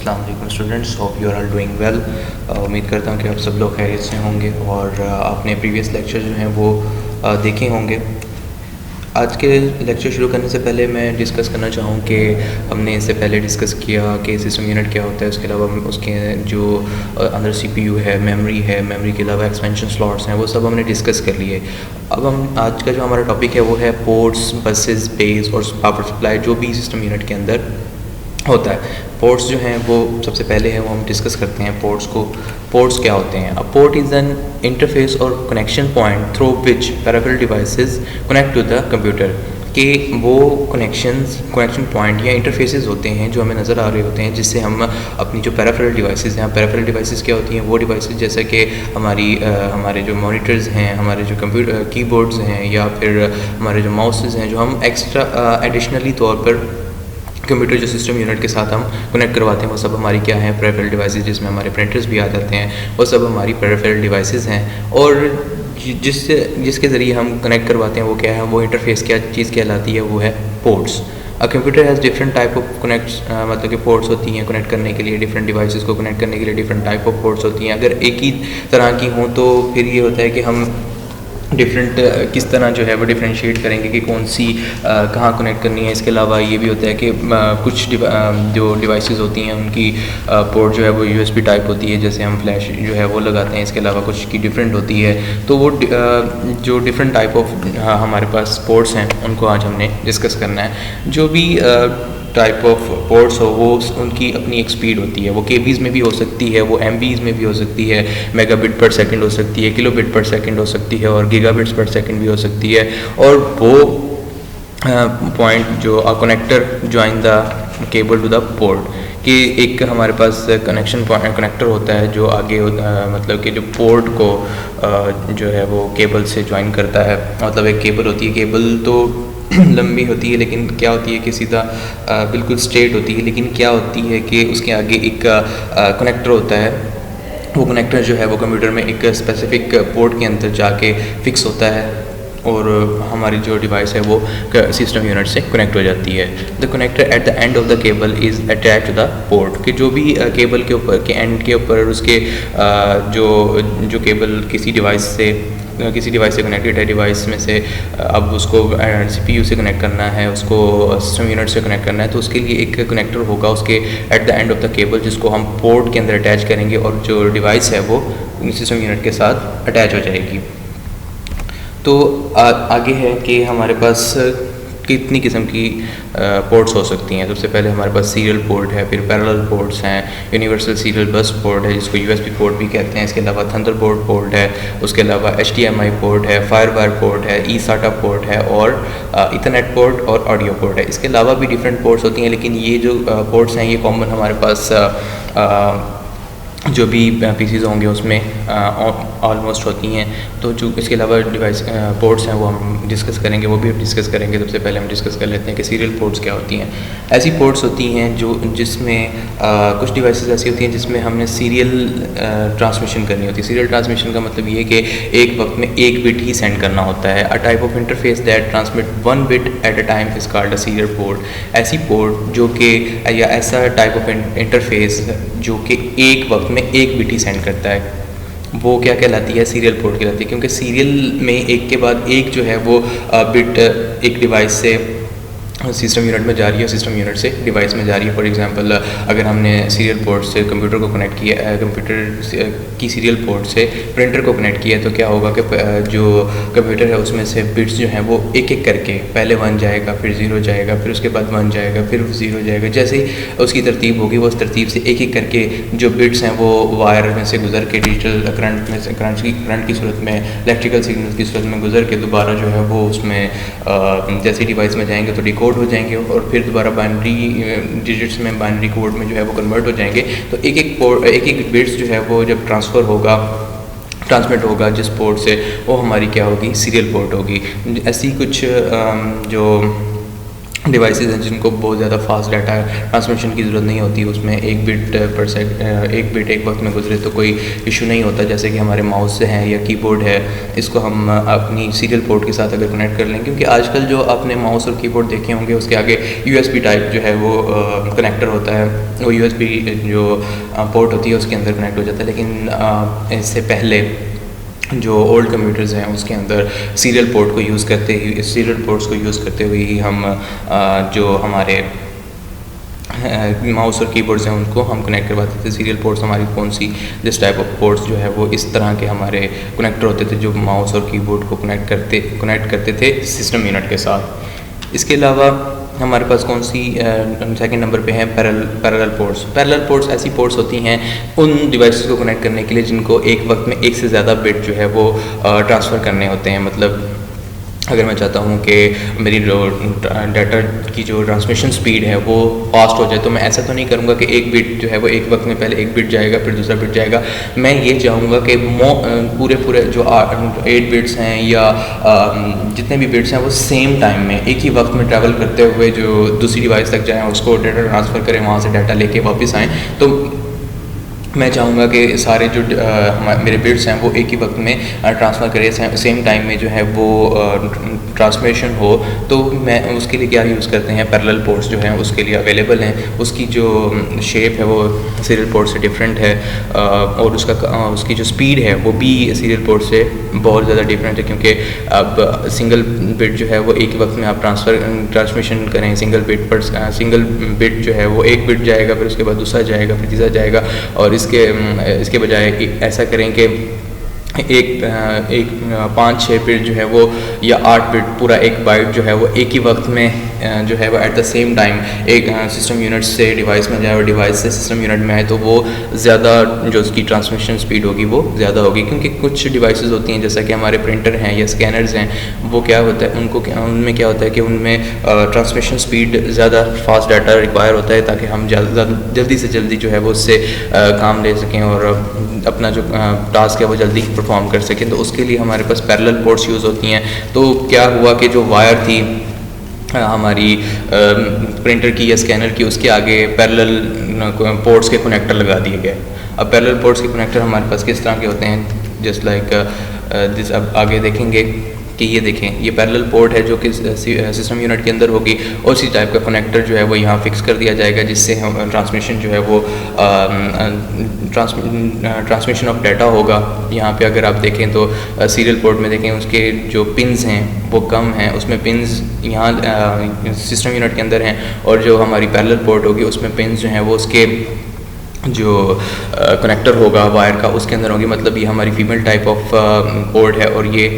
अस्सलाम वालेकुम students, hope you are all doing well. उम्मीद करता हूँ कि आप सब लोग खैरियत से होंगे और आपने प्रीवियस लेक्चर जो हैं वो देखे होंगे। आज के लेक्चर शुरू करने से पहले मैं डिस्कस करना चाहूँ कि हमने इससे पहले डिस्कस किया कि सिस्टम यूनिट क्या होता है। उसके अलावा उसके जो अंदर सीपीयू है, मेमोरी के अलावा एक्सपेंशन स्लॉट्स हैं, वो सब हमने डिस्कस कर लिए। अब हम आज का जो हमारा टॉपिक है वो है पोर्ट्स, बसेस, बेस और पावर सप्लाई, जो भी सिस्टम यूनिट के अंदर होता है। पोर्ट्स जो हैं वो सबसे पहले है वो हम डिस्कस करते हैं पोर्ट्स को। पोर्ट्स क्या होते हैं? A port is an interface और connection point through which peripheral devices connect to the computer. कि वो कनेक्शन पॉइंट या इंटरफेसेस होते हैं जो हमें नज़र आ रहे होते हैं, जिससे हम अपनी जो पेरिफेरल डिवाइसेस हैं, पेरिफेरल डिवाइसेस क्या होती हैं? वो डिवाइसेस जैसे कि हमारे जो मॉनिटर्स हैं, हमारे जो कंप्यूटर कीबोर्ड्स हैं, या फिर हमारे जो माउसेस हैं, जो हम एक्स्ट्रा एडिशनली तौर पर कंप्यूटर जो सिस्टम यूनिट के साथ हम कनेक्ट करवाते हैं, वो सब हमारी क्या है? पेरिफेरल डिवाइसेस, जिसमें हमारे प्रिंटर्स भी आ जाते हैं, वो सब हमारी पेरिफेरल डिवाइसेस हैं। और जिसके ज़रिए हम कनेक्ट करवाते हैं वो क्या है? वो इंटरफेस क्या चीज़ कहलाती है? वो है ports. A computer has different type of connects, मतलब कि पोर्ट्स होती हैं कनेक्ट करने के लिए। डिफरेंट डिवाइसेस को कनेक्ट करने के लिए डिफरेंट टाइप ऑफ पोर्ट्स होती हैं। अगर एक ही तरह की हों तो फिर ये होता है कि हम डिफरेंट किस तरह जो है वो डिफ्रेंशिएट करेंगे कि कौन सी कहाँ कनेक्ट करनी है। इसके अलावा ये भी होता है कि कुछ जो डिवाइसेस होती हैं उनकी पोर्ट जो है वो यूएसबी टाइप होती है, जैसे हम फ्लैश जो है वो लगाते हैं। इसके अलावा कुछ की डिफरेंट होती है। तो वो जो डिफरेंट टाइप ऑफ हमारे पास पोर्ट्स हैं उनको आज हमने डिस्कस करना है। जो भी टाइप ऑफ पोर्ट्स हो वो उनकी अपनी एक स्पीड होती है। वो केबीज़ में भी हो सकती है, वो एमबीज़ में भी हो सकती है, मेगाबिट पर सेकंड हो सकती है, किलोबिट पर सेकंड हो सकती है, और गीगाबिट्स पर सेकंड भी हो सकती है। और वो पॉइंट जो connector join the cable to the port, कि एक हमारे पास कनेक्टर होता है जो आगे मतलब कि जो पोर्ट को जो है वो केबल से ज्वाइन करता है। मतलब एक केबल होती है, केबल तो लंबी होती है, लेकिन क्या होती है कि सीधा बिल्कुल स्ट्रेट होती है, लेकिन क्या होती है कि उसके आगे एक कनेक्टर होता है। वो कनेक्टर जो है वो कंप्यूटर में एक स्पेसिफिक पोर्ट के अंदर जाके फिक्स होता है और हमारी जो डिवाइस है वो सिस्टम यूनिट से कनेक्ट हो जाती है। The connector at the end of the cable is attach to the port, कि जो भी केबल के ऊपर के एंड के ऊपर उसके जो केबल किसी डिवाइस से कनेक्टेड है, डिवाइस में से अब उसको सीपीयू से कनेक्ट करना है, उसको सिस्टम यूनिट से कनेक्ट करना है, तो उसके लिए एक कनेक्टर होगा उसके eight the end of the cable, जिसको हम पोर्ट के अंदर अटैच करेंगे और जो डिवाइस है वो सिस्टम यूनिट के साथ अटैच हो जाएगी। तो आगे है कि हमारे पास कितनी किस्म की पोर्ट्स हो सकती हैं। सबसे पहले हमारे पास सीरियल पोर्ट है, फिर पैरेलल पोर्ट्स हैं, यूनिवर्सल सीरियल बस पोर्ट है जिसको यूएसबी पोर्ट भी कहते हैं। इसके अलावा थंडरबोल्ट पोर्ट है, उसके अलावा एचडीएमआई पोर्ट है, फायरवायर पोर्ट है, ई साटा पोर्ट है, और इथरनेट पोर्ट और ऑडियो पोर्ट है। इसके अलावा भी डिफरेंट पोर्ट्स होती हैं, लेकिन ये जो पोर्ट्स हैं ये कॉमन हमारे पास जो भी पीसीज होंगे उसमें ऑलमोस्ट होती हैं। तो जो इसके अलावा डिवाइस पोर्ट्स हैं वो हम डिस्कस करेंगे, वो भी डिस्कस करेंगे। सबसे पहले हम डिस्कस कर लेते हैं कि सीरियल पोर्ट्स क्या होती हैं। ऐसी पोर्ट्स होती हैं जिसमें कुछ डिवाइसेस ऐसी होती हैं जिसमें हमने सीरियल ट्रांसमिशन करनी होती है। सीरियल ट्रांसमिशन का मतलब ये है कि एक वक्त में एक बिट ही सेंड करना होता है। A type of interface that transmit one bit at a time is called a serial port. ऐसी पोर्ट जो कि या ऐसा टाइप ऑफ इंटरफेस जो कि एक वक्त में एक बिट ही सेंड करता है, वो क्या कहलाती है? सीरियल पोर्ट कहलाती है। क्योंकि सीरियल में एक के बाद एक जो है वो बिट एक डिवाइस से सिस्टम यूनिट में जा रही है, सिस्टम यूनिट से डिवाइस में जा रही है। फॉर एग्जांपल अगर हमने सीरियल पोर्ट से कंप्यूटर को कनेक्ट किया, कंप्यूटर की सीरियल पोर्ट से प्रिंटर को कनेक्ट किया, तो क्या होगा कि जो कंप्यूटर है उसमें से बिट्स जो हैं वो एक एक करके पहले 1 जाएगा, फिर 0 जाएगा, फिर उसके बाद 1 जाएगा, फिर 0 जाएगा। जैसे ही उसकी तरतीब होगी वो उस तरतीब से एक एक करके जो बिट्स हैं वो वायर में से गुजर के डिजिटल करंट की सूरत में, इलेक्ट्रिकल सिग्नल की सूरत में गुजर के दोबारा जो है वो उसमें जैसे डिवाइस में जाएंगे तो डिकोड हो जाएंगे, और फिर दोबारा बाइनरी डिजिट्स में, बाइनरी कोड में जो है वो कन्वर्ट हो जाएंगे। तो एक एक बिट्स जो है वो जब ट्रांसमिट होगा जिस पोर्ट से, वो हमारी क्या होगी? सीरियल पोर्ट होगी। ऐसी कुछ जो डिवाइसेस हैं जिनको बहुत ज़्यादा फास्ट डाटा ट्रांसमिशन की ज़रूरत नहीं होती, उसमें 1 बिट एक वक्त में गुजरे तो कोई इशू नहीं होता, जैसे कि हमारे माउस से हैं या कीबोर्ड है, इसको हम अपनी सीरियल पोर्ट के साथ अगर कनेक्ट कर लें, क्योंकि आजकल जो आपने माउस और कीबोर्ड देखे होंगे उसके आगे USB टाइप जो है वो कनेक्टर होता है, वो USB जो पोर्ट होती है उसके अंदर कनेक्ट हो जाता है। लेकिन इससे पहले जो ओल्ड कंप्यूटर्स हैं उसके अंदर सीरियल पोर्ट्स को यूज़ करते हुए ही हम जो हमारे माउस और कीबोर्ड्स हैं उनको हम कनेक्ट करवाते थे। सीरियल पोर्ट्स हमारी कौन see this type of ports जो है वो इस तरह के हमारे कनेक्टर होते थे जो माउस और कीबोर्ड को कनेक्ट करते थे सिस्टम यूनिट के साथ। इसके अलावा हमारे पास कौन सी सेकंड नंबर पे हैं पैरेलल पोर्ट्स ऐसी पोर्ट्स होती हैं उन डिवाइसेस को कनेक्ट करने के लिए जिनको एक वक्त में एक से ज़्यादा बिट जो है वो ट्रांसफ़र करने होते हैं। मतलब अगर मैं चाहता हूँ कि मेरी जो डाटा की जो ट्रांसमिशन स्पीड है वो फास्ट हो जाए, तो मैं ऐसा तो नहीं करूँगा कि एक बिट जो है वो एक वक्त में पहले एक बिट जाएगा फिर दूसरा बिट जाएगा। मैं ये चाहूँगा कि पूरे जो 8 बिट्स हैं या जितने भी बिट्स हैं वो सेम टाइम में एक ही वक्त में ट्रैवल करते हुए जो दूसरी डिवाइस तक जाएँ, उसको डाटा ट्रांसफ़र करें, वहाँ से डाटा लेके वापस आएँ। तो मैं चाहूँगा कि सारे जो मेरे बिट्स हैं वो एक ही वक्त में ट्रांसफ़र करें, सेम टाइम में जो है वो ट्रांसमिशन हो। तो मैं उसके लिए क्या यूज़ करते हैं, पैरेलल पोर्ट्स जो हैं उसके लिए अवेलेबल हैं। उसकी जो शेप है वो सीरियल पोर्ट से डिफरेंट है और उसकी जो स्पीड है वो भी सीरियल पोर्ट से बहुत ज़्यादा डिफरेंट है, क्योंकि अब सिंगल बिट जो है वो एक ही वक्त में आप ट्रांसमिशन करें सिंगल बिट जो है वो एक बिट जाएगा, फिर उसके बाद दूसरा जाएगा, फिर तीसरा जाएगा। और इसके बजाय ऐसा करें कि एक 5-6 बिट जो है वो या 8 बिट पूरा एक बाइट जो है वो एक ही वक्त में जो है वो एट द सेम टाइम एक सिस्टम यूनिट से डिवाइस में जाए और डिवाइस से सिस्टम यूनिट में आए, तो वो ज़्यादा जो उसकी ट्रांसमिशन स्पीड होगी वो ज़्यादा होगी। क्योंकि कुछ डिवाइसेस होती हैं जैसा कि हमारे प्रिंटर हैं या स्कैनर्स हैं, वो क्या होता है उनमें क्या होता है कि उनमें ट्रांसमिशन स्पीड ज़्यादा फास्ट डाटा रिक्वायर होता है ताकि हम जल्दी से जल्दी जो है वो उससे काम ले सकें और अपना जो टास्क है वो जल्दी परफॉर्म कर सकें। तो उसके लिए हमारे पास पैरेलल पोर्ट्स यूज़ होती हैं। तो क्या हुआ कि जो वायर थी हमारी प्रिंटर की या स्कैनर की, उसके आगे पैरेलल पोर्ट्स के कनेक्टर लगा दिए गए। अब पैरेलल पोर्ट्स के कनेक्टर हमारे पास किस तरह के होते हैं, जस्ट लाइक दिस। अब आगे देखेंगे कि ये देखें, ये पैरेलल पोर्ट है जो कि सिस्टम यूनिट के अंदर होगी और उसी टाइप का कनेक्टर जो है वो यहाँ फिक्स कर दिया जाएगा, जिससे हम ट्रांसमिशन जो है वो ट्रांसमिशन ऑफ डाटा होगा। यहाँ पे अगर आप देखें तो सीरियल पोर्ट में देखें उसके जो पिन्स हैं वो कम हैं, उसमें पिन्स यहाँ सिस्टम यूनिट के अंदर हैं, और जो हमारी पैरेलल पोर्ट होगी उसमें पिन्स जो हैं वो उसके जो कनेक्टर होगा वायर का उसके अंदर होगी। मतलब ये हमारी फीमेल टाइप ऑफ पोर्ट है और ये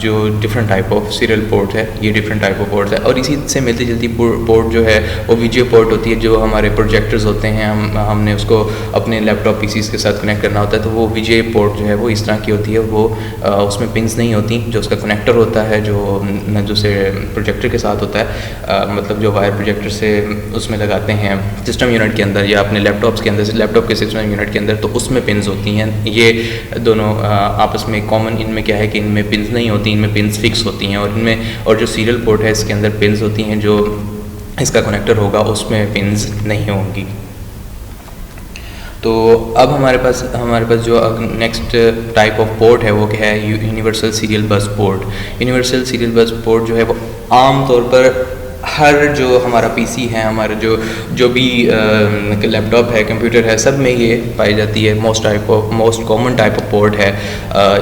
जो different type of serial port है ये डिफरेंट टाइप ऑफ पोर्ट है। और इसी से मिलती जुलती पोर्ट जो है वो वीजीए पोर्ट होती है, जो हमारे प्रोजेक्टर्स होते हैं, हमने उसको अपने लैपटॉप पीसीज के साथ कनेक्ट करना होता है, तो वो वीजीए पोर्ट जो है वो इस तरह की होती है। वो उसमें पिंस नहीं होती, जो उसका कनेक्टर होता है जो दूसरे प्रोजेक्टर के साथ होता है, मतलब जो वायर प्रोजेक्टर से उसमें लगाते हैं सिस्टम यूनिट के अंदर या अपने लैपटॉप्स के अंदर, लैपटॉप के सिस्टम यूनिट के अंदर, तो उसमें पिंस होती हैं। ये दोनों आपस में कॉमन इनमें क्या है कि इनमें पिंस नहीं होती, इनमें पिंस फिक्स होती हैं, और जो सीरियल पोर्ट है इसके अंदर पिंस होती हैं, जो इसका कनेक्टर होगा उसमें पिंस नहीं होंगी। तो अब हमारे पास जो नेक्स्ट टाइप ऑफ पोर्ट है वो क्या है, universal serial bus port. Universal serial bus port जो है वो आम तौर पर हर जो हमारा पीसी है, हमारा जो भी लैपटॉप है, कंप्यूटर है, सब में ये पाई जाती है। Most common type of port है।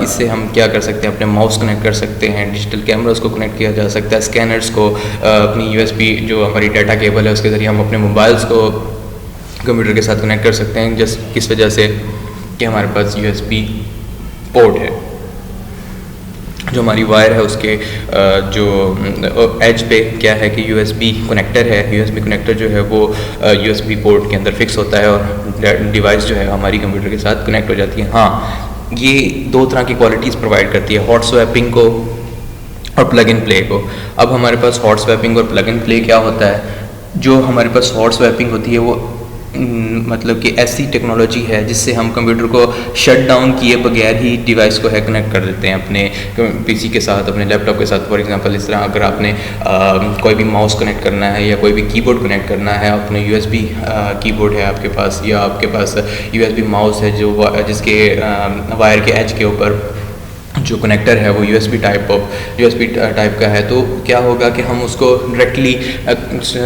इससे हम क्या कर सकते हैं, अपने माउस कनेक्ट कर सकते हैं, डिजिटल कैमरास को कनेक्ट किया जा सकता है, स्कैनर्स को, अपनी USB जो हमारी डाटा केबल है उसके ज़रिए हम अपने मोबाइल्स को कंप्यूटर के साथ कनेक्ट कर सकते हैं। जस्ट किस वजह से कि हमारे पास USB पोर्ट है। जो हमारी वायर है उसके जो एज पे क्या है कि USB कनेक्टर है। USB कनेक्टर जो है वो USB पोर्ट के अंदर फिक्स होता है और डिवाइस जो है हमारी कंप्यूटर के साथ कनेक्ट हो जाती है। हाँ, ये दो तरह की क्वालिटीज़ प्रोवाइड करती है, हॉट स्वैपिंग को और प्लग इन प्ले को। अब हमारे पास हॉट स्वैपिंग और प्लग इन प्ले क्या होता है, जो हमारे पास हॉट स्वैपिंग होती है वो मतलब कि ऐसी टेक्नोलॉजी है जिससे हम कंप्यूटर को शट डाउन किए बगैर ही डिवाइस को है कनेक्ट कर देते हैं अपने पीसी के साथ, अपने लैपटॉप के साथ। फॉर एग्जांपल इस तरह अगर आपने कोई भी माउस कनेक्ट करना है या कोई भी कीबोर्ड कनेक्ट करना है, अपने यूएसबी कीबोर्ड है आपके पास या आपके पास यूएसबी माउस है जो जिसके वायर के एज के ऊपर जो कनेक्टर है वो यूएसबी टाइप का है, तो क्या होगा कि हम उसको डायरेक्टली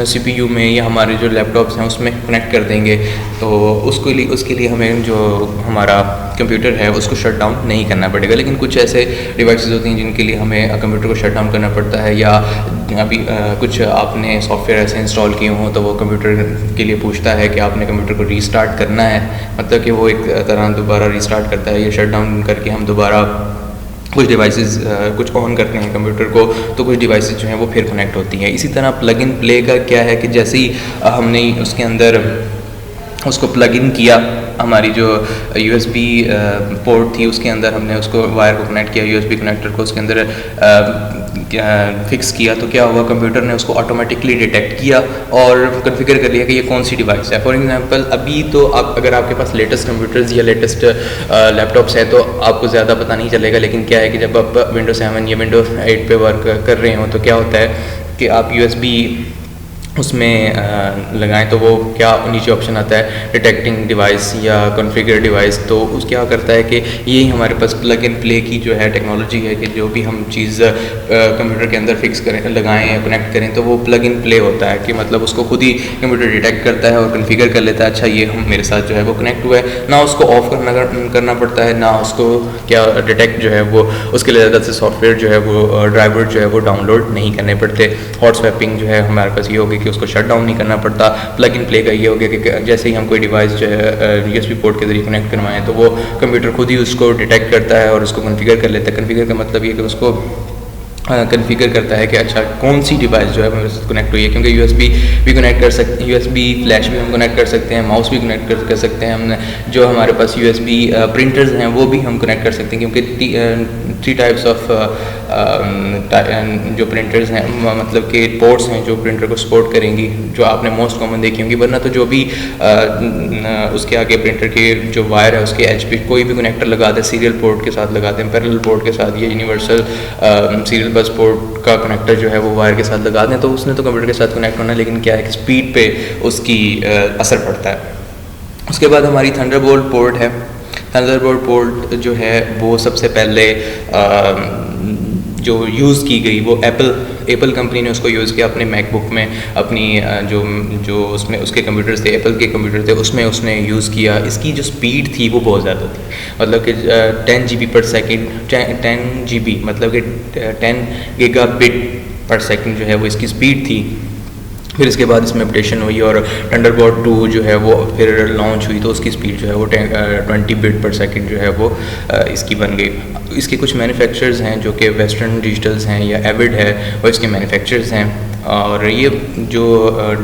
सीपीयू में या हमारे जो लैपटॉप्स हैं उसमें कनेक्ट कर देंगे। तो उसके लिए हमें जो हमारा कंप्यूटर है उसको शट डाउन नहीं करना पड़ेगा। लेकिन कुछ ऐसे डिवाइसेस होती हैं जिनके लिए हमें कंप्यूटर को शट डाउन करना पड़ता है, या अभी कुछ आपने सॉफ्टवेयर ऐसे इंस्टॉल किए हों तो वो कंप्यूटर के लिए पूछता है कि आपने कंप्यूटर को रीस्टार्ट करना है, मतलब कि वो एक तरह दोबारा रीस्टार्ट करता है। या शट डाउन करके हम दोबारा कुछ डिवाइसेस कुछ ऑन करते हैं कंप्यूटर को, तो कुछ डिवाइसेस जो हैं वो फिर कनेक्ट होती हैं। इसी तरह प्लग इन प्ले का क्या है कि जैसे ही हमने उसके अंदर उसको प्लग इन किया, हमारी जो यूएसबी पोर्ट थी उसके अंदर हमने उसको वायर को कनेक्ट किया, यूएसबी कनेक्टर को उसके अंदर फिक्स किया, तो क्या हुआ, कंप्यूटर ने उसको ऑटोमेटिकली डिटेक्ट किया और कॉन्फ़िगर कर लिया कि ये कौन सी डिवाइस है। फॉर एग्जांपल अभी तो अगर आपके पास लेटेस्ट कंप्यूटर्स या लेटेस्ट लैपटॉप्स है तो आपको ज़्यादा पता नहीं चलेगा, लेकिन क्या है कि जब आप विंडो 7 या विंडो 8 पे वर्क कर रहे हो तो क्या होता है कि आप यूएसबी उसमें लगाएं तो वो क्या नीचे ऑप्शन आता है डिटेक्टिंग डिवाइस या कॉन्फ़िगर डिवाइस, तो उस क्या करता है कि यही हमारे पास प्लग इन प्ले की जो है टेक्नोलॉजी है कि जो भी हम चीज़ कंप्यूटर के अंदर फिक्स करें, लगाएं या कनेक्ट करें तो वो प्लग इन प्ले होता है कि मतलब उसको खुद ही कंप्यूटर डिटेक्ट करता है और कॉन्फ़िगर कर लेता है, अच्छा ये हम मेरे साथ जो है वो कनेक्ट हुआ है, ना उसको ऑफ करना पड़ता है, ना उसको क्या डिटेक्ट जो है वो उसके लिए ज़्यादा से सॉफ्टवेयर जो है वो ड्राइवर जो है वो डाउनलोड नहीं करने पड़ते। हॉट स्वैपिंग जो है हमारे पास ये होगी कि उसको शट डाउन नहीं करना पड़ता। प्लग इन प्ले का ये हो गया कि जैसे ही हम कोई डिवाइस जो है यूएसबी पोर्ट के जरिए कनेक्ट करवाएं तो वो कंप्यूटर खुद ही उसको डिटेक्ट करता है और उसको कॉन्फ़िगर कर लेता है। कॉन्फ़िगर का मतलब ये कि उसको कॉन्फ़िगर करता है कि अच्छा कौन सी डिवाइस जो है मेरे साथ कनेक्ट हुई है, क्योंकि यूएसबी भी कनेक्ट कर सकते हैं, यूएसबी फ्लैश भी हम कनेक्ट कर सकते हैं, माउस भी कनेक्ट कर सकते हैं, हमने जो हमारे पास यूएसबी प्रिंटर्स हैं वो भी हम कनेक्ट कर सकते हैं, क्योंकि 3 टाइप्स ऑफ जो प्रिंटर्स हैं मतलब कि पोर्ट्स हैं जो प्रिंटर को सपोर्ट करेंगी, जो आपने मोस्ट कॉमन देखी होंगी। वरना तो जो भी उसके आगे प्रिंटर के जो वायर है उसके एज पे कोई भी कनेक्टर लगाते हैं, सीरियल पोर्ट के साथ लगाते हैं, पैरेलल पोर्ट के साथ, ये यूनिवर्सल सीरियल बस पोर्ट का कनेक्टर जो है वो वायर के साथ लगा दें तो उसने तो कंप्यूटर के साथ कनेक्ट होना, लेकिन क्या है कि स्पीड पे उसकी असर पड़ता है। उसके बाद हमारी थंडरबोल्ट पोर्ट है। थंडरबोल्ट पोर्ट जो है वो सबसे पहले जो यूज़ की गई वो एप्पल कंपनी ने उसको यूज़ किया अपने मैकबुक में, अपनी जो उसमें उसके कंप्यूटर्स थे, एप्पल के कंप्यूटर थे, उसमें उसने यूज़ किया। इसकी जो स्पीड थी वो बहुत ज़्यादा थी, मतलब कि 10 GB पर सेकेंड, 10 GB मतलब कि 10 गीगाबिट पर सेकेंड जो है वो इसकी स्पीड थी। फिर इसके बाद इसमें अपडेशन हुई और थंडरबोल्ट 2 जो है वो फिर लॉन्च हुई तो उसकी स्पीड जो है वो 20 बिट पर सेकंड जो है वो इसकी बन गई। इसके कुछ मैन्युफैक्चरर्स हैं जो कि वेस्टर्न डिजिटल्स हैं या एविड है, वो इसके मैन्युफैक्चरर्स हैं। और ये जो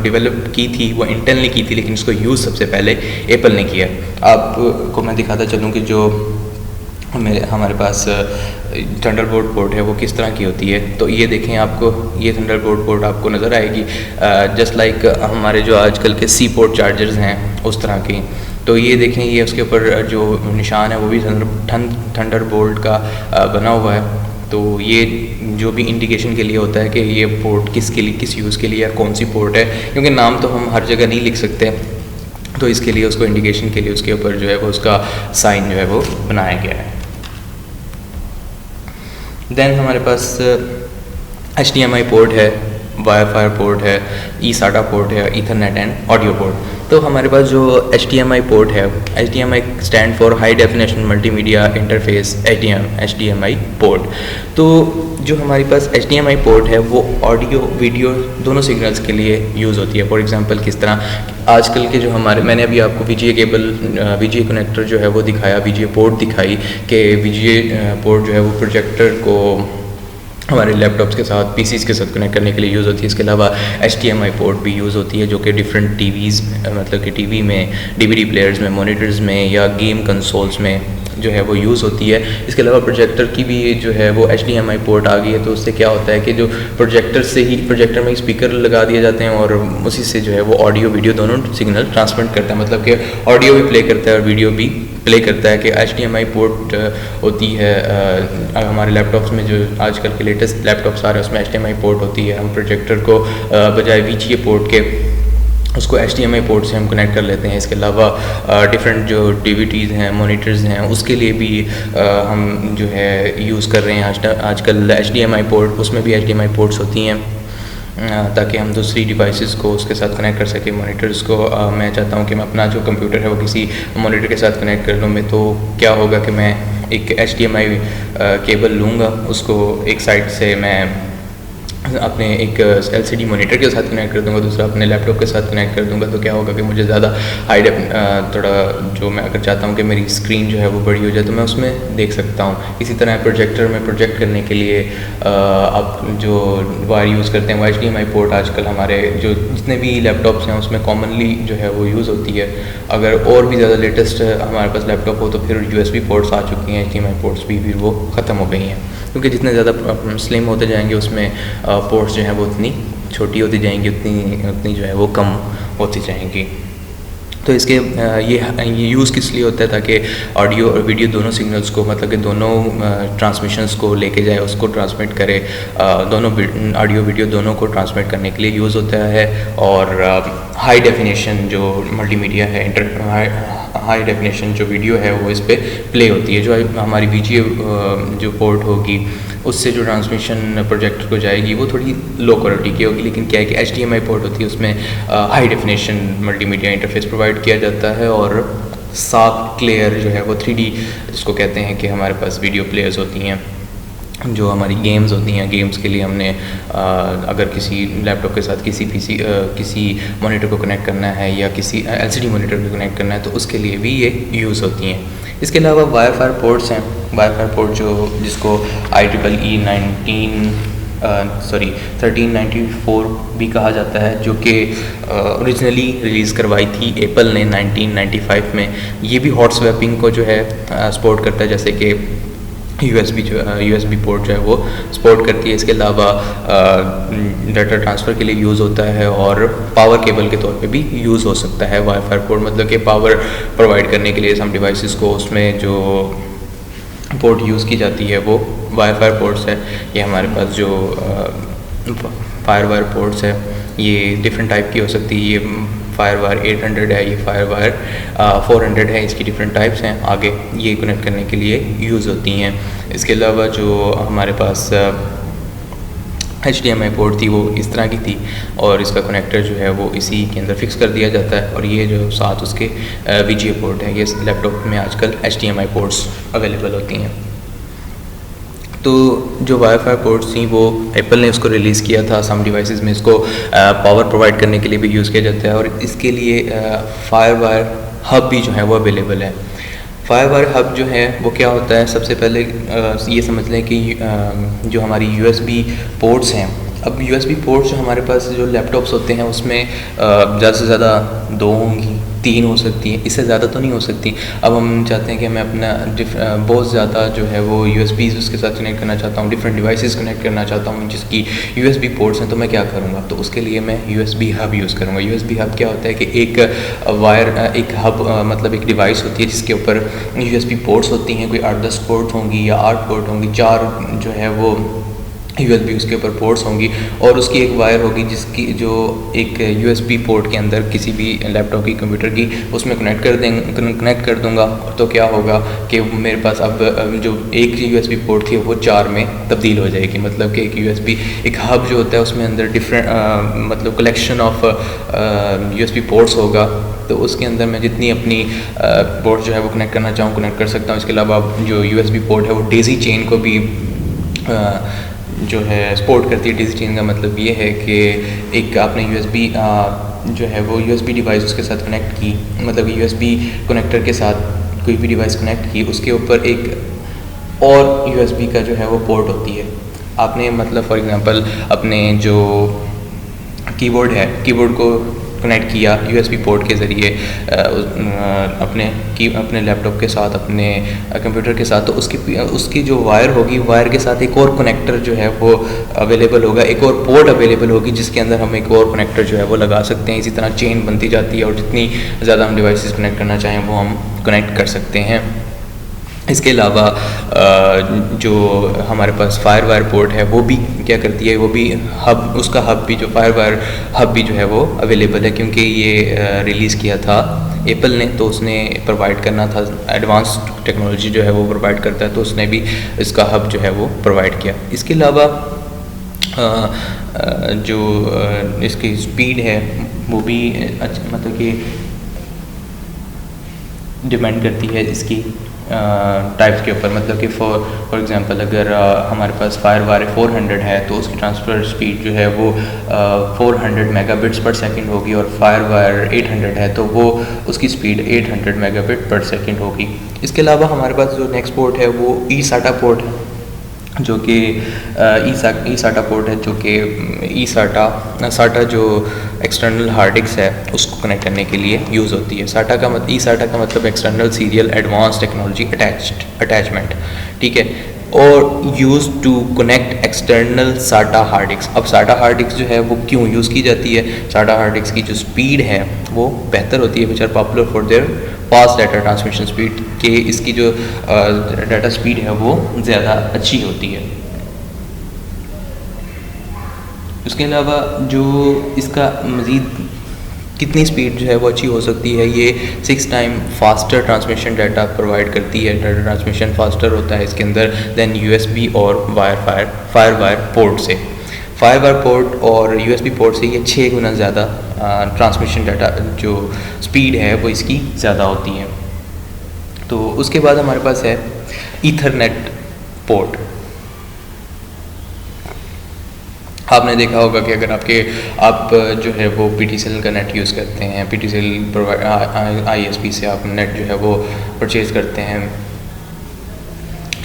डेवलप की थी वो इंटेल ने की थी, लेकिन इसको यूज़ सबसे पहले एप्पल ने किया। आपको मैं दिखाता चलूँ कि जो हमारे पास थंडरबोल्ट पोर्ट है वो किस तरह की होती है। तो ये देखें, आपको ये थंडरबोल्ट पोर्ट आपको नज़र आएगी जस्ट लाइक हमारे जो आजकल के सी पोर्ट चार्जर्स हैं उस तरह की। तो ये देखें, ये उसके ऊपर जो निशान है वो भी थंडरबोल्ट का बना हुआ है। तो ये जो भी इंडिकेशन के लिए होता है कि ये पोर्ट किसके लिए, किस यूज़ के लिए या कौन सी पोर्ट है, क्योंकि नाम तो हम हर जगह नहीं लिख सकते, तो इसके लिए उसको इंडिकेशन के लिए उसके ऊपर जो है वो उसका साइन जो है वो बनाया गया है। देन हमारे पास HDMI पोर्ट है, वाईफाई पोर्ट है, eSATA पोर्ट है, ईथरनेट एंड ऑडियो पोर्ट। तो हमारे पास जो HDMI पोर्ट है, HDMI stand for high definition multimedia interface HDMI port. तो जो हमारे पास HDMI पोर्ट है वो ऑडियो वीडियो दोनों सिग्नल्स के लिए यूज़ होती है। फॉर एग्जांपल किस तरह, आजकल के जो मैंने अभी आपको VGA कनेक्टर जो है वो दिखाया, VGA पोर्ट दिखाई कि VGA पोर्ट जो है वो प्रोजेक्टर को हमारे लैपटॉप्स के साथ पीसीज़ के साथ कनेक्ट करने के लिए यूज़ होती है। इसके अलावा HDMI पोर्ट भी यूज़ होती है, जो कि डिफरेंट टीवीज़ मतलब कि टीवी में, डीवीडी प्लेयर्स में, मॉनिटर्स में या गेम कंसोल्स में जो है वो यूज़ होती है। इसके अलावा प्रोजेक्टर की भी जो है वो HDMI पोर्ट आ गई है। तो उससे क्या होता है कि जो प्रोजेक्टर में स्पीकर लगा दिए जाते हैं और उसी से जो है वो ऑडियो वीडियो दोनों सिग्नल ट्रांसमिट करता है, मतलब कि ऑडियो भी प्ले करता है और वीडियो भी प्ले करता है। कि HDMI पोर्ट होती है हमारे लैपटॉप्स में, जो आजकल के लेटेस्ट लैपटॉप्स आ रहे हैं उसमें HDMI पोर्ट होती है। हम प्रोजेक्टर को बजाय VGA पोर्ट के उसको HDMI पोर्ट से हम कनेक्ट कर लेते हैं। इसके अलावा डिफरेंट जो DVDs हैं, मॉनिटर्स हैं, उसके लिए भी हम जो है यूज़ कर रहे हैं आजकल HDMI पोर्ट। उसमें भी HDMI पोर्ट्स होती हैं ताकि हम दूसरी डिवाइसेस को उसके साथ कनेक्ट कर सकें। मॉनिटर्स को मैं चाहता हूँ कि मैं अपना जो कंप्यूटर है वो किसी मॉनिटर के साथ कनेक्ट कर लूँ मैं, तो क्या होगा कि मैं एक HDMI केबल लूँगा, उसको एक साइड से मैं अपने एक LCD मॉनिटर के साथ कनेक्ट कर दूंगा, दूसरा अपने लैपटॉप के साथ कनेक्ट कर दूंगा। तो क्या होगा कि मुझे ज़्यादा थोड़ा जो मैं अगर चाहता हूँ कि मेरी स्क्रीन जो है वो बड़ी हो जाए तो मैं उसमें देख सकता हूँ। इसी तरह प्रोजेक्टर में प्रोजेक्ट करने के लिए अब जो वायर यूज़ करते हैं वो HDMI पोर्ट आजकल हमारे जो जितने भी लैपटॉप्स हैं उसमें कॉमनली जो है वो यूज़ होती है। अगर और भी ज़्यादा लेटेस्ट हमारे पास लैपटॉप हो तो फिर USB पोर्ट्स आ चुकी हैं, HDMI पोर्ट्स भी फिर वो ख़त्म हो गई हैं, क्योंकि जितने ज़्यादा स्लिम होते जाएंगे उसमें पोर्ट्स जो हैं वो उतनी छोटी होती जाएंगी, उतनी जो है वो कम होती जाएंगी। तो इसके ये यूज़ किस लिए होता है, ताकि ऑडियो और वीडियो दोनों सिग्नल्स को, मतलब कि दोनों ट्रांसमिशंस को लेके जाए, उसको ट्रांसमिट करे, दोनों ऑडियो वीडियो दोनों को ट्रांसमिट करने के लिए यूज़ होता है। और हाई डेफिनेशन जो मल्टीमीडिया है, हाई डेफिनेशन जो वीडियो है वो इस पर प्ले होती है। जो हमारी VGA जो पोर्ट होगी उससे जो ट्रांसमिशन प्रोजेक्टर को जाएगी वो थोड़ी लो क्वालिटी की होगी, लेकिन क्या है कि HDMI पोर्ट होती है उसमें high definition multimedia interface provide किया जाता है और साफ क्लियर जो है वो 3D जिसको कहते हैं कि हमारे पास वीडियो प्लेयर्स होती हैं, जो हमारी गेम्स होती हैं। गेम्स के लिए हमने अगर किसी लैपटॉप के साथ किसी मॉनिटर को कनेक्ट करना है या किसी LCD मॉनिटर को कनेक्ट करना है तो उसके लिए भी ये यूज़ होती हैं। इसके अलावा वाईफाई पोर्ट्स हैं, वाईफाई पोर्ट जिसको IEEE 1394 भी कहा जाता है, जो कि ओरिजिनली रिलीज़ करवाई थी एप्पल ने 1995 में। ये भी हॉट स्वैपिंग को जो है सपोर्ट करता है, जैसे कि USB पोर्ट जो है वो सपोर्ट करती है। इसके अलावा डाटा ट्रांसफ़र के लिए यूज़ होता है और पावर केबल के तौर पे भी यूज़ हो सकता है वाईफाई पोर्ट, मतलब कि पावर प्रोवाइड करने के लिए सम डिवाइसेस को उसमें जो पोर्ट यूज़ की जाती है वो वाईफाई पोर्ट्स है। ये हमारे पास जो फायरवायर पोर्ट्स है ये डिफरेंट टाइप की हो सकती है। ये फायरवायर 800 है, ये फायरवायर 400 है, इसकी डिफरेंट टाइप्स हैं। आगे ये कनेक्ट करने के लिए यूज़ होती हैं। इसके अलावा जो हमारे पास HDMI पोर्ट थी वो इस तरह की थी और इसका कनेक्टर जो है वो इसी के अंदर फिक्स कर दिया जाता है। और ये जो साथ उसके VGA पोर्ट है, ये लैपटॉप में आजकल HDMI पोर्ट्स अवेलेबल होती हैं। तो जो वाईफाई पोर्ट्स थी वो एप्पल ने उसको रिलीज़ किया था। सम डिवाइसेस में इसको पावर प्रोवाइड करने के लिए भी यूज़ किया जाता है और इसके लिए फायरवायर हब भी जो है वो अवेलेबल है। फायरवायर हब जो है वो क्या होता है, सबसे पहले ये समझ लें कि जो हमारी USB पोर्ट्स हैं, अब USB पोर्ट्स जो हमारे पास जो लैपटॉप्स होते हैं उसमें ज़्यादा से ज़्यादा 2 होंगी, 3 हो सकती हैं, इससे ज़्यादा तो नहीं हो सकती। अब हम चाहते हैं कि मैं अपना बहुत ज़्यादा जो है वो USBs उसके साथ कनेक्ट करना चाहता हूँ, डिफरेंट डिवाइसेस कनेक्ट करना चाहता हूँ जिसकी USB पोर्ट्स हैं, तो मैं क्या करूँगा, तो उसके लिए मैं USB हब यूज़ करूँगा। USB हब क्या होता है कि एक हब मतलब एक डिवाइस होती है जिसके ऊपर USB पोर्ट्स होती हैं, कोई 8-10 पोर्ट होंगी या 8 पोर्ट होंगी, 4 जो है वो USB उसके ऊपर पोर्ट्स होंगी और उसकी एक वायर होगी जिसकी जो एक USB पोर्ट के अंदर किसी भी लैपटॉप की, कंप्यूटर की, उसमें कनेक्ट कर दूंगा। तो क्या होगा कि मेरे पास अब जो एक USB पोर्ट थी वो 4 में तब्दील हो जाएगी। मतलब कि एक हब जो होता है उसमें अंदर डिफरेंट मतलब कलेक्शन ऑफ USB पोर्ट्स होगा, तो उसके अंदर मैं जितनी अपनी पोर्ट जो है वो कनेक्ट करना चाहूँ कनेक्ट कर सकता हूँ। इसके अलावा जो USB पोर्ट है वो डेज़ी चेन को भी जो है सपोर्ट करती है। डेज़ी चेन का मतलब ये है कि एक आपने USB जो है वो USB डिवाइस उसके साथ कनेक्ट की, मतलब USB कनेक्टर के साथ कोई भी डिवाइस कनेक्ट की, उसके ऊपर एक और USB का जो है वो पोर्ट होती है, आपने मतलब फॉर एग्ज़ाम्पल अपने जो कीबोर्ड है, कीबोर्ड को कनेक्ट किया यूएसबी पोर्ट के ज़रिए अपने लैपटॉप के साथ, अपने कंप्यूटर के साथ, तो उसकी जो वायर होगी, वायर के साथ एक और कनेक्टर जो है वो अवेलेबल होगा, एक और पोर्ट अवेलेबल होगी जिसके अंदर हम एक और कनेक्टर जो है वो लगा सकते हैं। इसी तरह चेन बनती जाती है और जितनी ज़्यादा हम डिवाइसेस कनेक्ट करना चाहें वो हम कनेक्ट कर सकते हैं। इसके अलावा जो हमारे पास फायरवायर पोर्ट है वो भी क्या करती है, वो भी उसका हब भी, जो फायरवायर हब भी जो है वो अवेलेबल है, क्योंकि ये रिलीज़ किया था एप्पल ने, तो उसने प्रोवाइड करना था, एडवांस टेक्नोलॉजी जो है वो प्रोवाइड करता है, तो उसने भी इसका हब जो है वो प्रोवाइड किया। इसके अलावा जो इसकी स्पीड है वो भी मतलब कि डिपेंड करती है इसकी टाइप्स के ऊपर। मतलब कि फॉर एग्ज़ाम्पल अगर हमारे पास फायरवायर 400 है तो उसकी ट्रांसफ़र स्पीड जो है वो 400 मेगाबिट्स पर सेकंड होगी, और फायरवायर 800 है तो वो उसकी स्पीड 800 मेगाबिट पर सेकंड होगी। इसके अलावा हमारे पास जो नेक्स्ट पोर्ट है वो ई साटा पोर्ट है, जो कि ई साटा पोर्ट है, जो कि ई साटा जो एक्सटर्नल हार्ड डिस्क है उसको कनेक्ट करने के लिए यूज़ होती है। ई साटा का मतलब external serial advance technology attachment, ठीक है, और यूज़ टू कनेक्ट एक्सटर्नल साटा हार्ड डिस्क। अब साटा हार्ड डिस्क जो है वो क्यों यूज़ की जाती है? साटा हार्ड डिस्क की जो स्पीड है वो बेहतर होती है, which are popular for their fast data transmission speed, के इसकी जो डाटा स्पीड है वो ज़्यादा अच्छी होती है। उसके अलावा जो इसका मज़ीद कितनी स्पीड जो है वो अच्छी हो सकती है, ये 6 time faster transmission data provide करती है। डाटा ट्रांसमिशन फास्टर होता है इसके अंदर देन यूएसबी और फायरवायर पोर्ट से। फायरवायर पोर्ट और यूएसबी पोर्ट से ये 6 गुना ज़्यादा ट्रांसमिशन डाटा जो स्पीड है वो इसकी ज़्यादा होती है। तो उसके बाद हमारे पास है ईथरनेट पोर्ट। आपने देखा होगा कि अगर आप जो है वो PTCL का नेट यूज़ करते हैं, PTCL ISP से आप नेट जो है वो परचेज़ करते हैं,